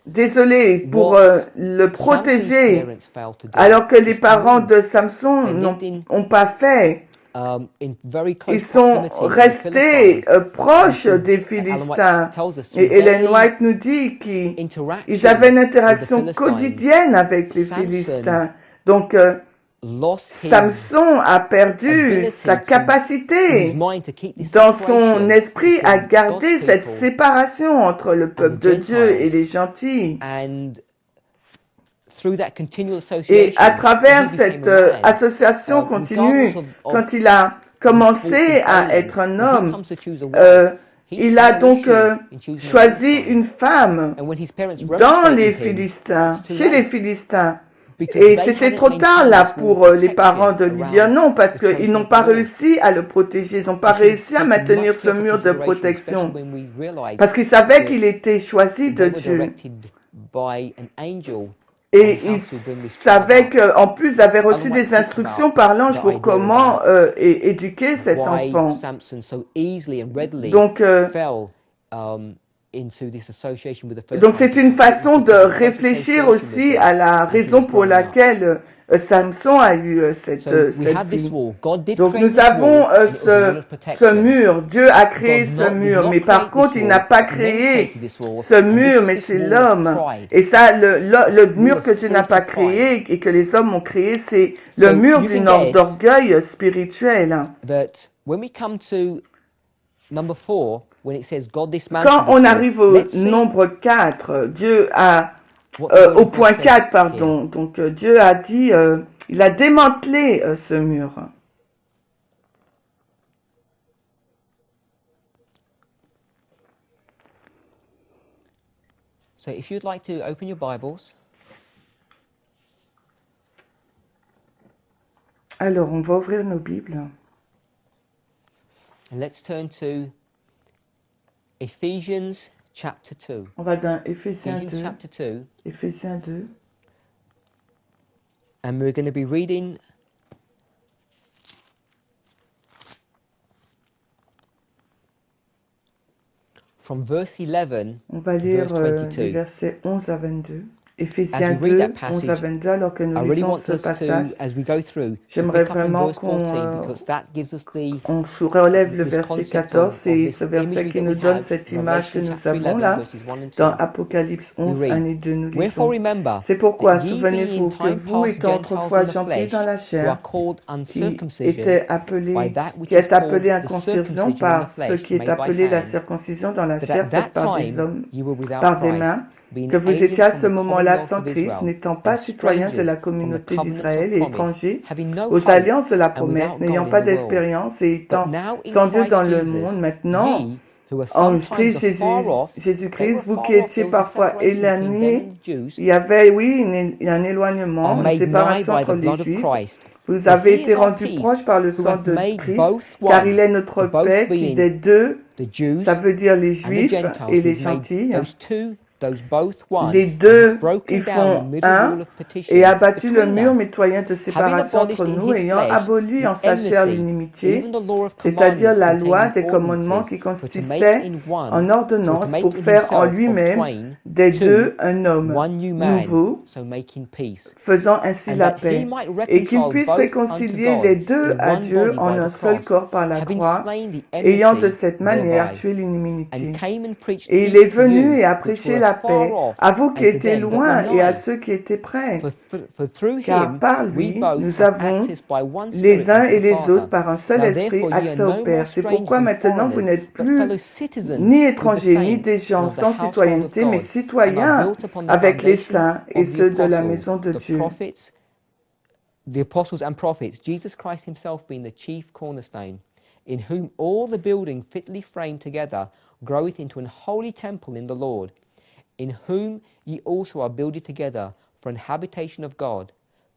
désolé, pour le protéger, alors que les parents de Samson n'ont pas fait. Ils sont restés proches des Philistins. Et Ellen White nous dit qu'ils avaient une interaction quotidienne avec les Philistins. Donc, Samson a perdu sa capacité dans son esprit à garder cette séparation entre le peuple de Dieu et les gentils. Et à travers cette association continue, quand il a commencé à être un homme, il a donc choisi une femme dans les Philistins, chez les Philistins. Et c'était trop tard là pour les parents de lui dire non, parce qu'ils n'ont pas réussi à le protéger, ils n'ont pas réussi à maintenir ce mur de protection, parce qu'ils savaient qu'il était choisi de Dieu. Et il savait qu'en plus, il avait reçu des instructions par l'ange pour comment éduquer cet enfant. Donc c'est une façon de réfléchir aussi à la raison pour laquelle Samson a eu cette vie. Donc nous avons ce mur, Dieu a créé ce mur, mais par contre il n'a pas créé ce mur, mais c'est l'homme. Et ça, le mur que Dieu n'a pas créé et que les hommes ont créé, c'est le mur d'une d'orgueil spirituel. Quand on arrive au nombre 4, Dieu a, au point 4, pardon, donc Dieu a dit, il a démantelé ce mur. So if you'd like to open your Bibles. Alors, on va ouvrir nos Bibles. And let's turn to Ephesians chapter 2. On va dans Éphésiens 2. Chapter 2. Éphésiens 2. And we're going to be reading from verse 11. On va lire les versets 11 à 22. Éphésiens 2, 11 à 22, alors que nous lisons ce passage, j'aimerais vraiment qu'on relève le verset 14, c'est ce verset qui nous donne cette image que nous avons là, dans Apocalypse 11, 1 et 2, nous lisons. C'est pourquoi, souvenez-vous que vous, étant autrefois gentils dans la chair, qui êtes appelés incirconcision par ce qui est appelé la circoncision dans la chair faite par des hommes, par des mains, que vous étiez à ce moment-là sans Christ, n'étant pas citoyens de la communauté d'Israël et étrangers aux alliances de la promesse, n'ayant pas d'expérience et étant sans Dieu dans le monde. Maintenant, en Christ Jésus-Christ, vous qui étiez parfois éloignés, il y avait, un éloignement, une séparation entre les Juifs. Vous avez été rendus proches par le sang de Christ, car il est notre paix qui des deux, ça veut dire les Juifs et les gentils. Les deux, ils font un, et a battu le mur mitoyen de séparation entre nous, ayant aboli en sa chair l'inimitié, c'est-à-dire la loi des commandements qui consistait en ordonnance pour faire en lui-même des deux un homme nouveau, faisant ainsi la paix, et qu'il puisse réconcilier les deux à Dieu en un seul corps par la croix, ayant de cette manière tué l'inimité. Et il est venu et a prêché la paix à vous qui étiez loin et à ceux qui étaient près. Car par lui, nous avons les uns et les autres par un seul esprit accès au Père. C'est pourquoi maintenant vous n'êtes plus ni étrangers ni des gens sans citoyenneté, mais citoyens avec les saints et ceux de la maison de Dieu. The apostles and prophets, Jesus Christ himself being the chief cornerstone, in whom all the building fitly framed together groweth into an holy temple in the Lord, in whom ye also are builded together for an habitation of God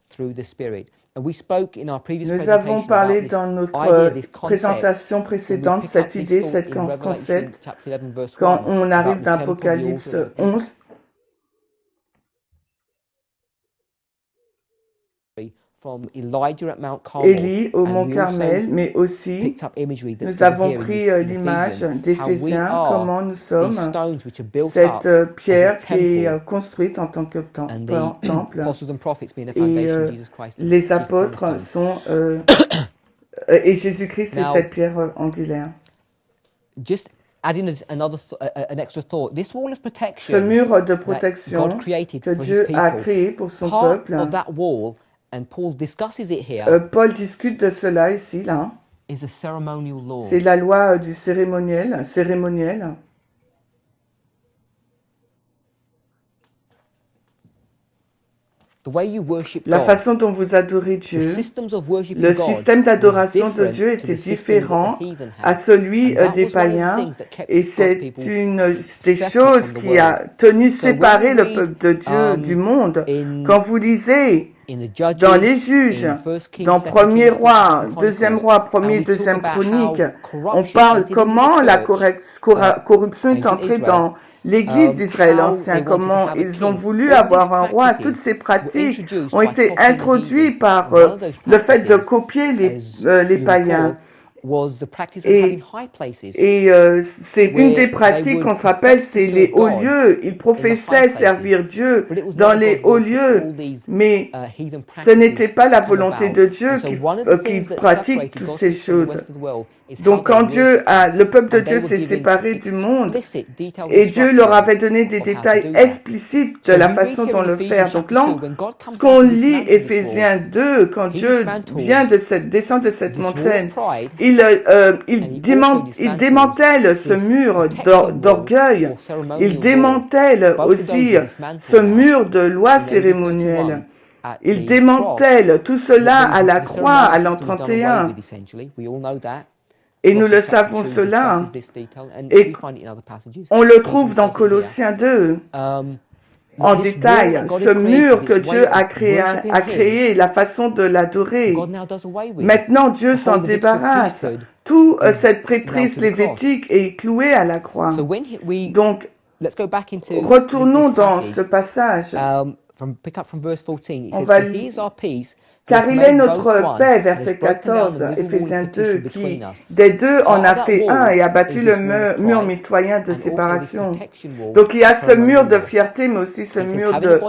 through the Spirit. And we spoke in our previous Nous avons parlé dans notre présentation précédente cette idée, cette concept, quand on arrive dans Apocalypse 11, Élie au mont Carmel, mais aussi nous avons pris l'image d'Éphésiens, comment nous sommes cette pierre qui est construite en tant que temple, et les apôtres sont, et Jésus-Christ est cette pierre angulaire. Ce mur de protection que Dieu a créé pour son peuple, Paul discute de cela ici, là. C'est la loi du cérémoniel. La façon dont vous adorez Dieu, le système d'adoration de Dieu était différent à celui des païens, et c'est une des choses qui a tenu séparer le peuple de Dieu du monde. Quand vous lisez dans les juges, dans Premier Roi, Deuxième Roi, Premier, Deuxième Chronique, on parle comment la corruption est entrée dans l'Église d'Israël ancien, comment ils ont voulu avoir un roi. Toutes ces pratiques ont été introduites par le fait de copier les païens. Et c'est une des pratiques qu'on se rappelle, c'est les hauts lieux. Ils professaient servir Dieu dans les hauts lieux, mais ce n'était pas la volonté de Dieu qui pratique toutes ces choses. Donc quand le peuple de Dieu s'est séparé du monde, et Dieu leur avait donné des détails explicites de la façon dont le faire. Donc là, ce qu'on lit Éphésiens 2, quand Dieu descend de cette montagne, il démantèle ce mur d'orgueil, il démantèle aussi ce mur de loi cérémonielle. Il démantèle tout cela à la croix, à l'an 31. Et nous le savons cela, et on le trouve dans Colossiens 2, en détail, ce mur que Dieu a créé, la façon de l'adorer. Maintenant, Dieu s'en débarrasse. Toute cette prêtrise lévitique est clouée à la croix. Donc, retournons dans ce passage. On va lire. Car il est notre paix, verset 14, Éphésiens 2, qui des deux en a fait un et a battu le mur mitoyen de séparation. Donc il y a ce mur de fierté, mais aussi ce mur de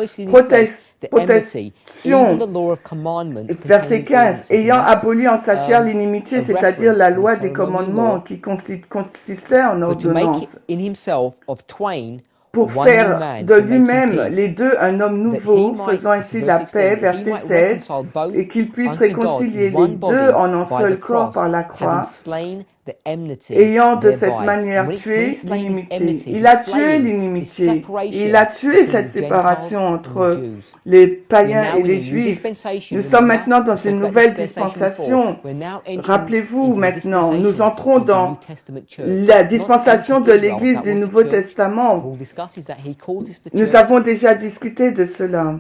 protection. Verset 15, ayant aboli en sa chair l'inimitié, c'est-à-dire la loi des commandements qui consistait en ordonnance, pour faire de lui-même les deux un homme nouveau, faisant ainsi la paix, verset 16, et qu'il puisse réconcilier les deux en un seul corps par la croix, ayant de cette manière tué l'inimité. Il a tué l'inimitié. Il a tué cette séparation entre les païens et les juifs. Nous sommes maintenant dans une nouvelle dispensation. Rappelez-vous maintenant, nous entrons dans la dispensation de l'Église du Nouveau Testament. Nous avons déjà discuté de cela.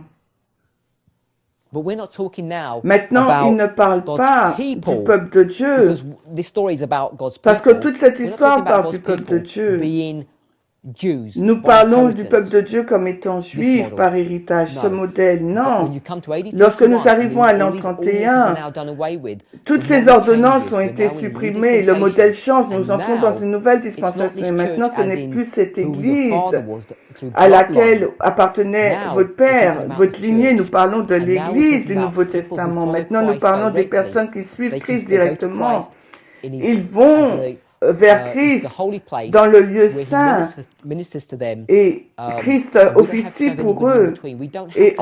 Maintenant, il ne parle pas du peuple de Dieu, parce que toute cette histoire parle du peuple de Dieu. Nous parlons du peuple de Dieu comme étant juif par héritage, ce modèle, non. Lorsque nous arrivons à l'an 31, toutes ces ordonnances ont été supprimées, le modèle change, nous entrons dans une nouvelle dispensation. Et maintenant, ce n'est plus cette Église à laquelle appartenait votre père, votre lignée. Nous parlons de l'Église du Nouveau Testament. Maintenant, nous parlons des personnes qui suivent Christ directement. Ils vont vers Christ dans le lieu saint et Christ officie pour eux et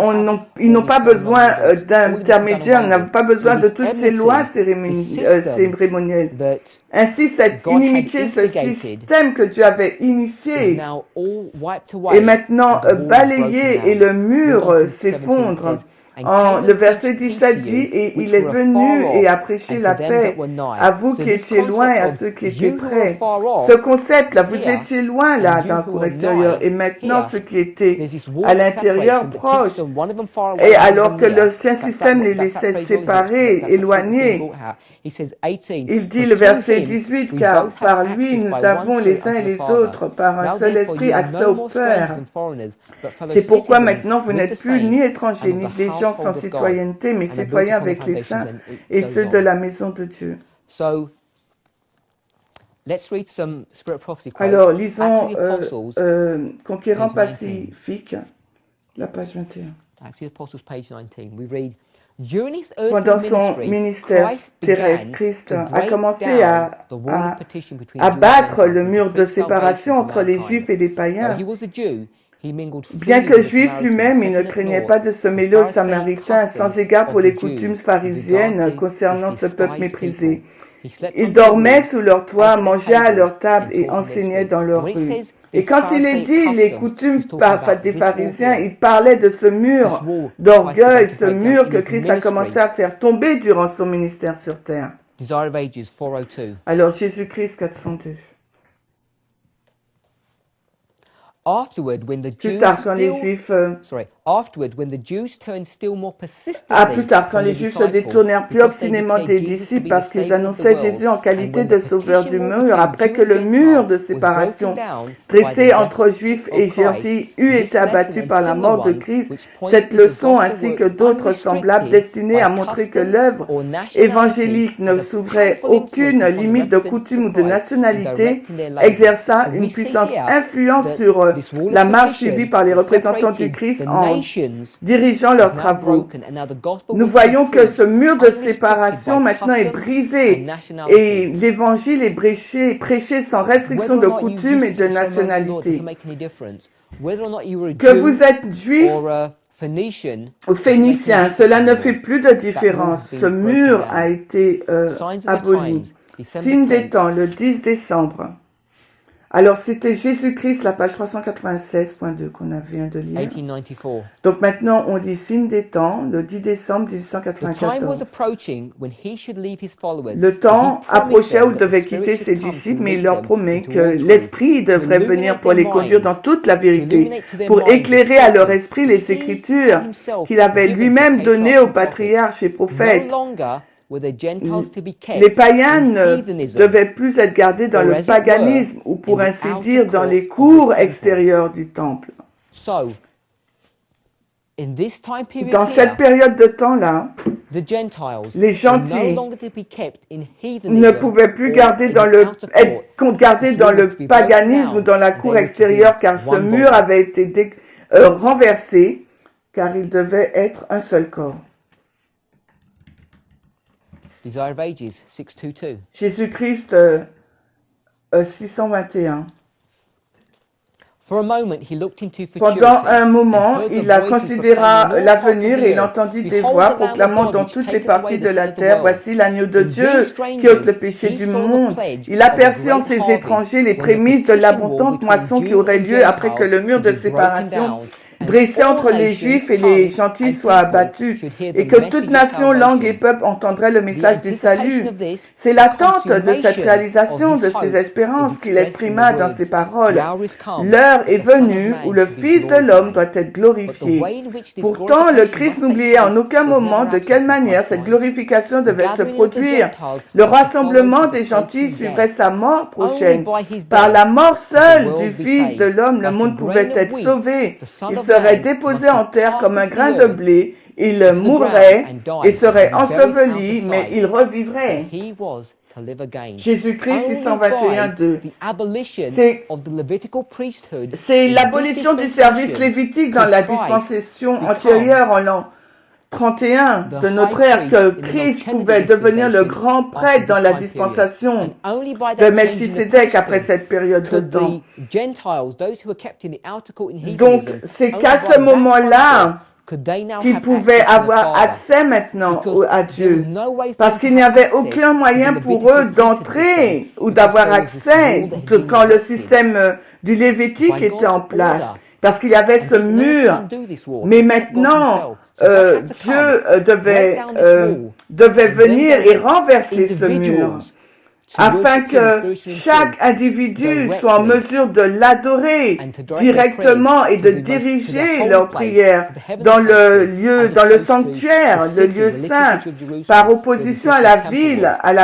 ils n'ont pas besoin d'intermédiaires, ils n'ont pas besoin de toutes ces lois cérémonielles. Ainsi, cette inimitié, ce système que Dieu avait initié est maintenant balayé et le mur s'effondre. Le verset 17 dit, et il est venu et a prêché la paix à vous qui étiez loin et à ceux qui étaient près. Ce concept-là, vous étiez loin là dans le cour extérieur et maintenant ceux qui étaient à l'intérieur proches. Et alors que l'ancien système les laissait séparés, éloignés, il dit le verset 18, car par lui nous avons les uns et les autres par un seul esprit accès au Père. C'est pourquoi maintenant vous n'êtes plus ni étrangers ni des gens sans citoyenneté, mais citoyens avec les saints et ceux de la maison de Dieu. Alors, lisons Conquérant Pacifique, la page 21. Pendant son ministère terrestre, Christ a commencé à abattre le mur de séparation entre les Juifs et les païens. Bien que juif lui-même, il ne craignait pas de se mêler aux Samaritains, sans égard pour les coutumes pharisiennes concernant ce peuple méprisé. Il dormait sous leur toit, mangeait à leur table et enseignait dans leurs rues. Et quand il est dit les coutumes des pharisiens, il parlait de ce mur d'orgueil, ce mur que Christ a commencé à faire tomber durant son ministère sur terre. Alors Jésus-Christ 402. Plus tard, quand les Juifs se détournèrent plus obstinément des disciples parce qu'ils annonçaient Jésus en qualité de sauveur du mur, après que le mur de séparation dressé entre Juifs et Gentils eut été abattu par la mort de Christ, cette leçon ainsi que d'autres semblables destinées à montrer que l'œuvre évangélique ne s'ouvrait aucune limite de coutume ou de nationalité, exerça une puissante influence sur la marche suivie par les représentants du Christ en dirigeant leurs travaux. Nous voyons que ce mur de séparation maintenant est brisé et l'évangile est prêché sans restriction de coutume et de nationalité. Que vous êtes juif ou phénicien, cela ne fait plus de différence. Ce mur a été aboli. Signe des temps, le 10 décembre. Alors, c'était Jésus-Christ, la page 396.2 qu'on vient de lire. Donc maintenant, on dit signe des temps, le 10 décembre 1894. Le temps approchait où il devait quitter ses disciples, mais il leur promet que l'Esprit devrait venir pour les conduire dans toute la vérité, pour éclairer à leur esprit les Écritures qu'il avait lui-même données aux patriarches et prophètes. Les païens ne devaient plus être gardés dans le paganisme ou pour ainsi dire dans les cours extérieures du temple. Dans cette période de temps-là, les gentils ne pouvaient plus être gardés dans le paganisme ou dans la cour extérieure car ce mur avait été renversé car il devait être un seul corps. Jésus-Christ 621. Pendant un moment, il a considéré l'avenir et il entendit des voix proclamant dans toutes les parties de la terre, voici l'agneau de Dieu qui ôte le péché du monde. Il aperçut en ces étrangers les prémices de l'abondante moisson qui aurait lieu après que le mur de séparation dressé entre les Juifs et les gentils soit abattu, et que toute nation, langue et peuple entendraient le message du salut. C'est l'attente de cette réalisation de ces espérances qu'il exprima dans ses paroles. L'heure est venue où le Fils de l'homme doit être glorifié. Pourtant, le Christ n'oubliait en aucun moment de quelle manière cette glorification devait se produire. Le rassemblement des gentils suivrait sa mort prochaine. Par la mort seule du Fils de l'homme, le monde pouvait être sauvé. Il serait déposé en terre comme un grain de blé, il mourrait et serait enseveli, mais il revivrait. Jésus-Christ 621-2. C'est l'abolition du service lévitique dans la dispensation antérieure en l'an 31 de notre ère que Christ pouvait devenir le grand prêtre dans la dispensation de Melchisédek après cette période de temps. Donc, c'est qu'à ce moment-là qu'ils pouvaient avoir accès maintenant à Dieu, parce qu'il n'y avait aucun moyen pour eux d'entrer ou d'avoir accès quand le système du Lévitique était en place, parce qu'il y avait ce mur. Mais maintenant, Dieu devait venir et renverser ce mur, afin que chaque individu soit en mesure de l'adorer directement et de diriger leurs prières dans le sanctuaire, le lieu saint, par opposition à la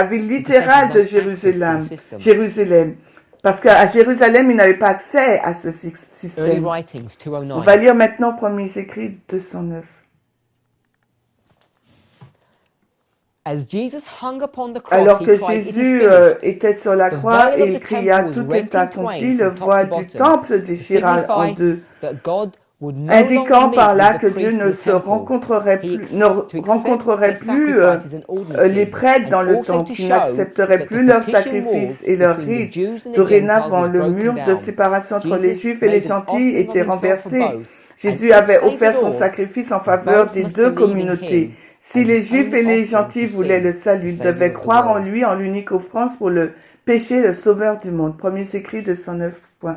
ville littérale de Jérusalem. Parce qu'à Jérusalem, ils n'avaient pas accès à ce système. On va lire maintenant Premiers Écrits 209. Alors que Jésus était sur la croix et il cria « Tout est accompli », le voile du temple se déchira en deux, indiquant par là que Dieu ne rencontrerait plus les prêtres dans le temple, qui n'accepteraient plus leurs sacrifices et leurs rites. Dorénavant, le mur de séparation entre les Juifs et les gentils était renversé. Jésus avait offert son sacrifice en faveur des deux communautés. Si les Juifs et les gentils voulaient le salut, ils devaient croire en lui, en l'unique offrande pour le péché, le sauveur du monde. Premiers Écrits 209.1.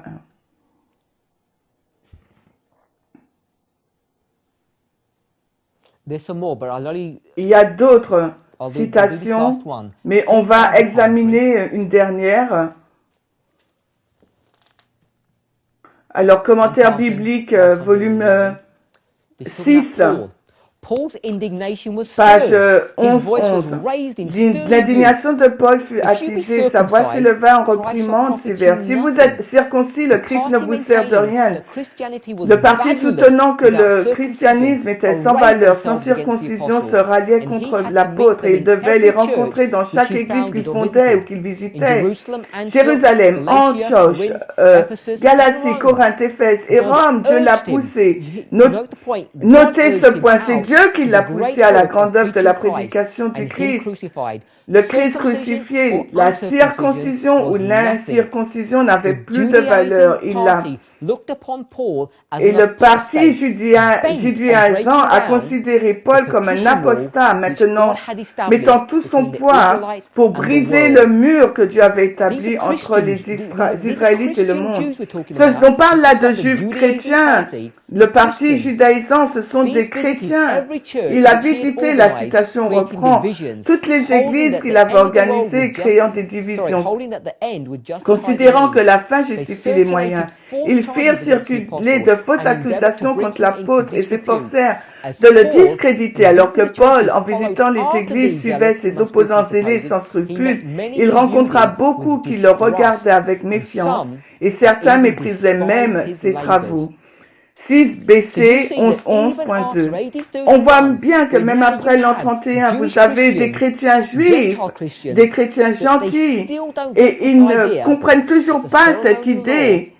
Il y a d'autres citations, mais on va examiner une dernière. Alors, commentaire biblique, volume 6. Page 11. L'indignation de Paul fut attisée, sa voix s'éleva en réprimande sévère. Si vous êtes circoncis, le Christ ne vous sert de rien. Le parti soutenant que le christianisme était sans valeur, sans circoncision, se ralliait contre l'apôtre et il devait les rencontrer dans chaque église qu'il fondait ou qu'il visitait. Jérusalem, Antioche, Galatie, Corinthe, Éphèse et Rome, Dieu l'a poussé. Notez ce point, c'est Dieu qui l'a poussé à la grande œuvre de la prédication du Christ. Le Christ crucifié, la circoncision ou l'incirconcision n'avait plus de valeur. Et le parti judaïsant a considéré Paul comme un apostat, maintenant mettant tout son poids pour briser le mur que Dieu avait établi entre les Israélites et le monde. Ce dont parle là de juifs chrétiens, le parti judaïsant, ce sont des chrétiens. Il a visité, la citation reprend, toutes les églises qu'il avait organisées, créant des divisions, considérant que la fin justifie les moyens. Ils firent circuler de fausses accusations contre l'apôtre et s'efforcèrent de le discréditer, alors que Paul, en visitant les églises, suivait ses opposants zélés sans scrupules. Il rencontra beaucoup qui le regardaient avec méfiance et certains méprisaient même ses travaux. 6 BC 11.2. On voit bien que même après l'an 31, vous avez des chrétiens juifs, des chrétiens gentils, et ils ne comprennent toujours pas cette idée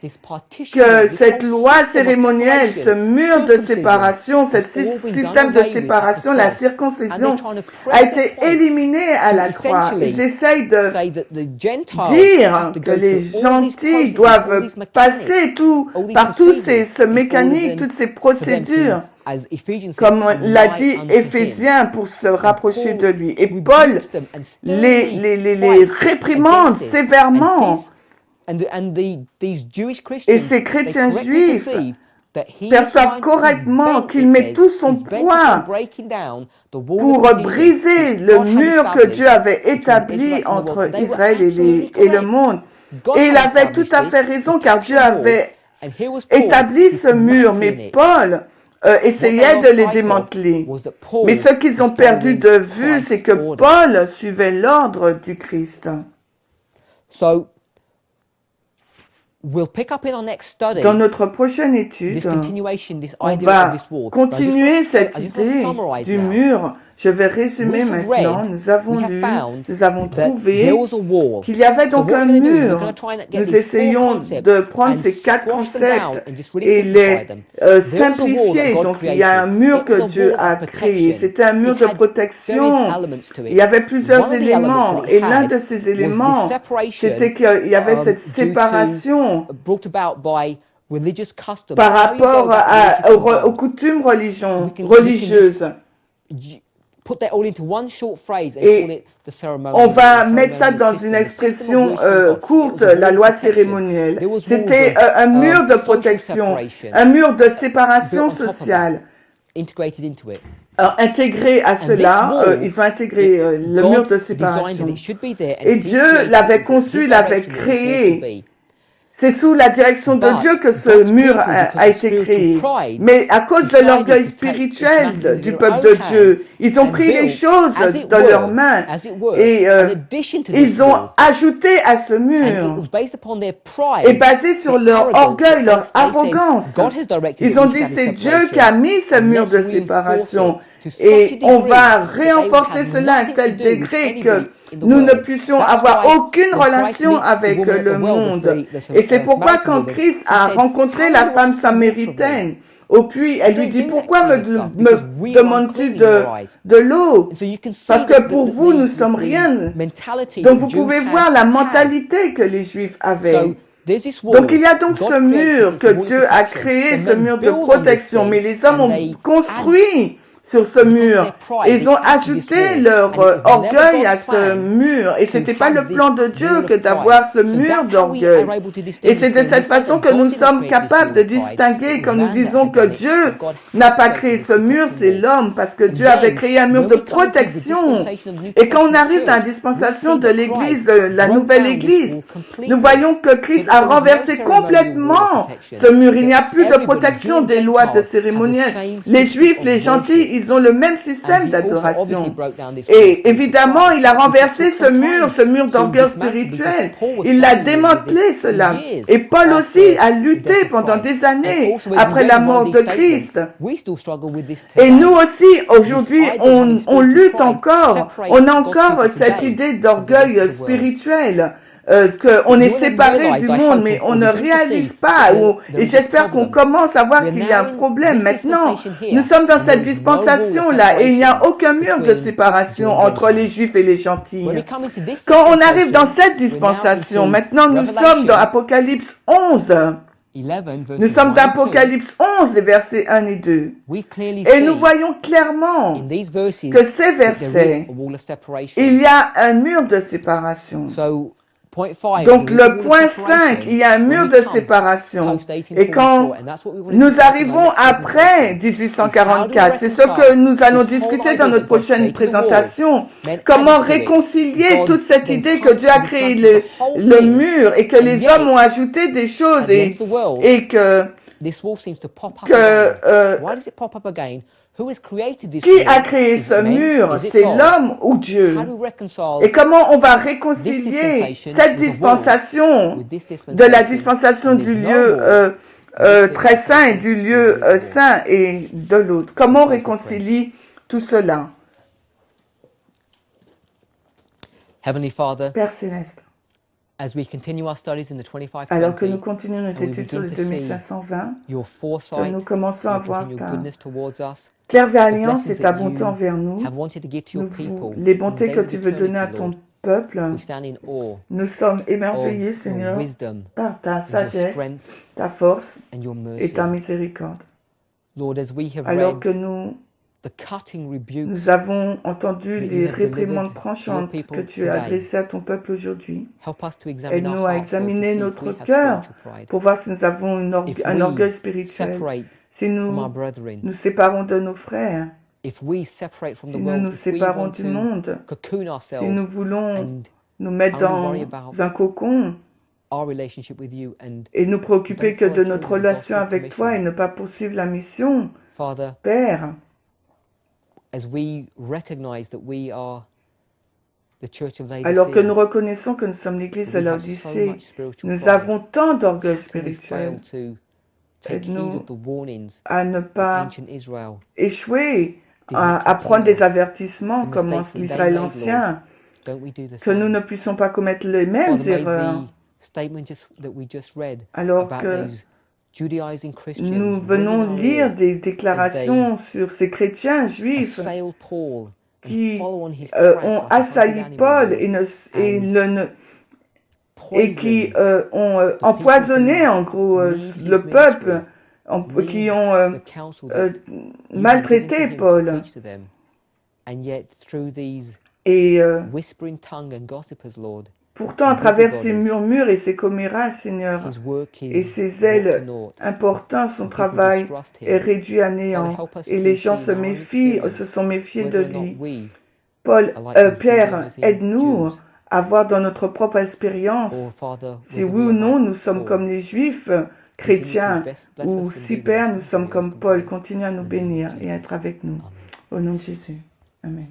que cette loi cérémonielle, ce mur de séparation, ce système de séparation, la circoncision, a été éliminé à la croix. Ils essayent de dire que les gentils doivent passer par tous ces mécanismes, toutes ces procédures, comme l'a dit Éphésiens, pour se rapprocher de lui. Et Paul les réprimande sévèrement. Et ces chrétiens juifs perçoivent correctement qu'il met tout son poids pour briser le mur que Dieu avait établi entre Israël et le monde. Et il avait tout à fait raison, car Dieu avait établi ce mur, mais Paul essayait de les démanteler. Mais ce qu'ils ont perdu de vue, c'est que Paul suivait l'ordre du Christ. Dans notre prochaine étude, on va continuer cette idée du mur Je vais résumer maintenant. Nous avons lu, nous avons trouvé qu'il y avait donc un mur. Nous essayons de prendre ces 4 concepts et les simplifier. Donc il y a un mur que Dieu a créé. C'était un mur de protection. Il y avait plusieurs éléments et l'un de ces éléments, c'était qu'il y avait cette séparation par rapport aux coutumes religieuses. Et on va mettre ça dans une expression courte, la loi cérémonielle. C'était un mur de protection, un mur de séparation sociale. Alors, intégré à cela, ils ont intégré le mur de séparation. Et Dieu l'avait conçu, l'avait créé. C'est sous la direction de Dieu que ce mur a été créé. Mais à cause de l'orgueil spirituel du peuple de Dieu, ils ont pris les choses dans leurs mains et ils ont ajouté à ce mur et basé sur leur orgueil, leur arrogance. Ils ont dit c'est Dieu qui a mis ce mur de séparation et on va renforcer cela à un tel degré que nous ne puissions avoir aucune relation avec le monde. Et c'est pourquoi quand Christ a rencontré la femme samaritaine au puits, elle lui dit, pourquoi me demandes-tu de l'eau? Parce que pour vous, nous sommes rien. Donc vous pouvez voir la mentalité que les Juifs avaient. Donc il y a donc ce mur que Dieu a créé, ce mur de protection, mais les hommes ont construit sur ce mur. Ils ont ajouté leur orgueil à ce mur. Et c'était pas le plan de Dieu que d'avoir ce mur d'orgueil. Et c'est de cette façon que nous sommes capables de distinguer quand nous disons que Dieu n'a pas créé ce mur, c'est l'homme, parce que Dieu avait créé un mur de protection. Et quand on arrive dans la dispensation de l'Église, de la nouvelle Église, nous voyons que Christ a renversé complètement ce mur. Il n'y a plus de protection des lois de cérémoniel. Les Juifs, les gentils, ils ont le même système d'adoration. Et évidemment, il a renversé ce mur d'orgueil spirituel. Il a démantelé cela. Et Paul aussi a lutté pendant des années après la mort de Christ. Et nous aussi, aujourd'hui, on lutte encore. On a encore cette idée d'orgueil spirituel. Qu'on est séparé du monde, mais on ne réalise pas. Et j'espère qu'on commence à voir qu'il y a un problème maintenant. Nous sommes dans cette dispensation-là et il n'y a aucun mur de séparation entre les Juifs et les gentils. Quand on arrive dans cette dispensation, maintenant nous sommes dans Apocalypse 11. Nous sommes dans Apocalypse 11, les versets 1 et 2. Et nous voyons clairement que ces versets, il y a un mur de séparation. Donc le point 5, il y a un mur de séparation. Et quand nous arrivons après 1844, c'est ce que nous allons discuter dans notre prochaine présentation. Comment réconcilier toute cette idée que Dieu a créé le mur et que les hommes ont ajouté des choses et que qui a créé ce mur? C'est l'homme ou Dieu? Et comment on va réconcilier cette dispensation de la dispensation du lieu très saint et du lieu saint et de l'autre? Comment on réconcilie tout cela? Père Céleste, alors que nous continuons nos études sur le 2520, que nous commençons à voir ta clairvoyance et ta bonté envers nous, les bontés que tu veux donner à ton peuple, nous sommes émerveillés, Seigneur, par ta sagesse, ta force et ta miséricorde. Alors que nous avons entendu les réprimandes tranchantes que tu as adressées à ton peuple aujourd'hui. Aide-nous à examiner notre cœur pour voir si nous avons un orgueil spirituel. Si nous nous séparons de nos frères, si nous nous séparons du monde, si nous voulons nous mettre dans un cocon et nous préoccuper que de notre relation avec toi et ne pas poursuivre la mission, Père, alors que nous reconnaissons que nous sommes l'Église de Laodicée, nous avons tant d'orgueil spirituel. Aide-nous à ne pas échouer à prendre des avertissements comme l'Israël ancien, que nous ne puissions pas commettre les mêmes erreurs. Alors que nous venons lire des déclarations sur ces chrétiens juifs qui ont assailli Paul et qui ont empoisonné en gros le peuple, qui ont maltraité Paul. Et pourtant, à travers ces murmures et ces comméras, Seigneur, et ces ailes importantes, son travail est réduit à néant. Et les gens se sont méfiés de lui. Pierre, aide-nous à voir dans notre propre expérience si oui ou non nous sommes comme les Juifs chrétiens, ou si Père, nous sommes comme Paul. Continue à nous bénir et à être avec nous. Au nom de Jésus. Amen.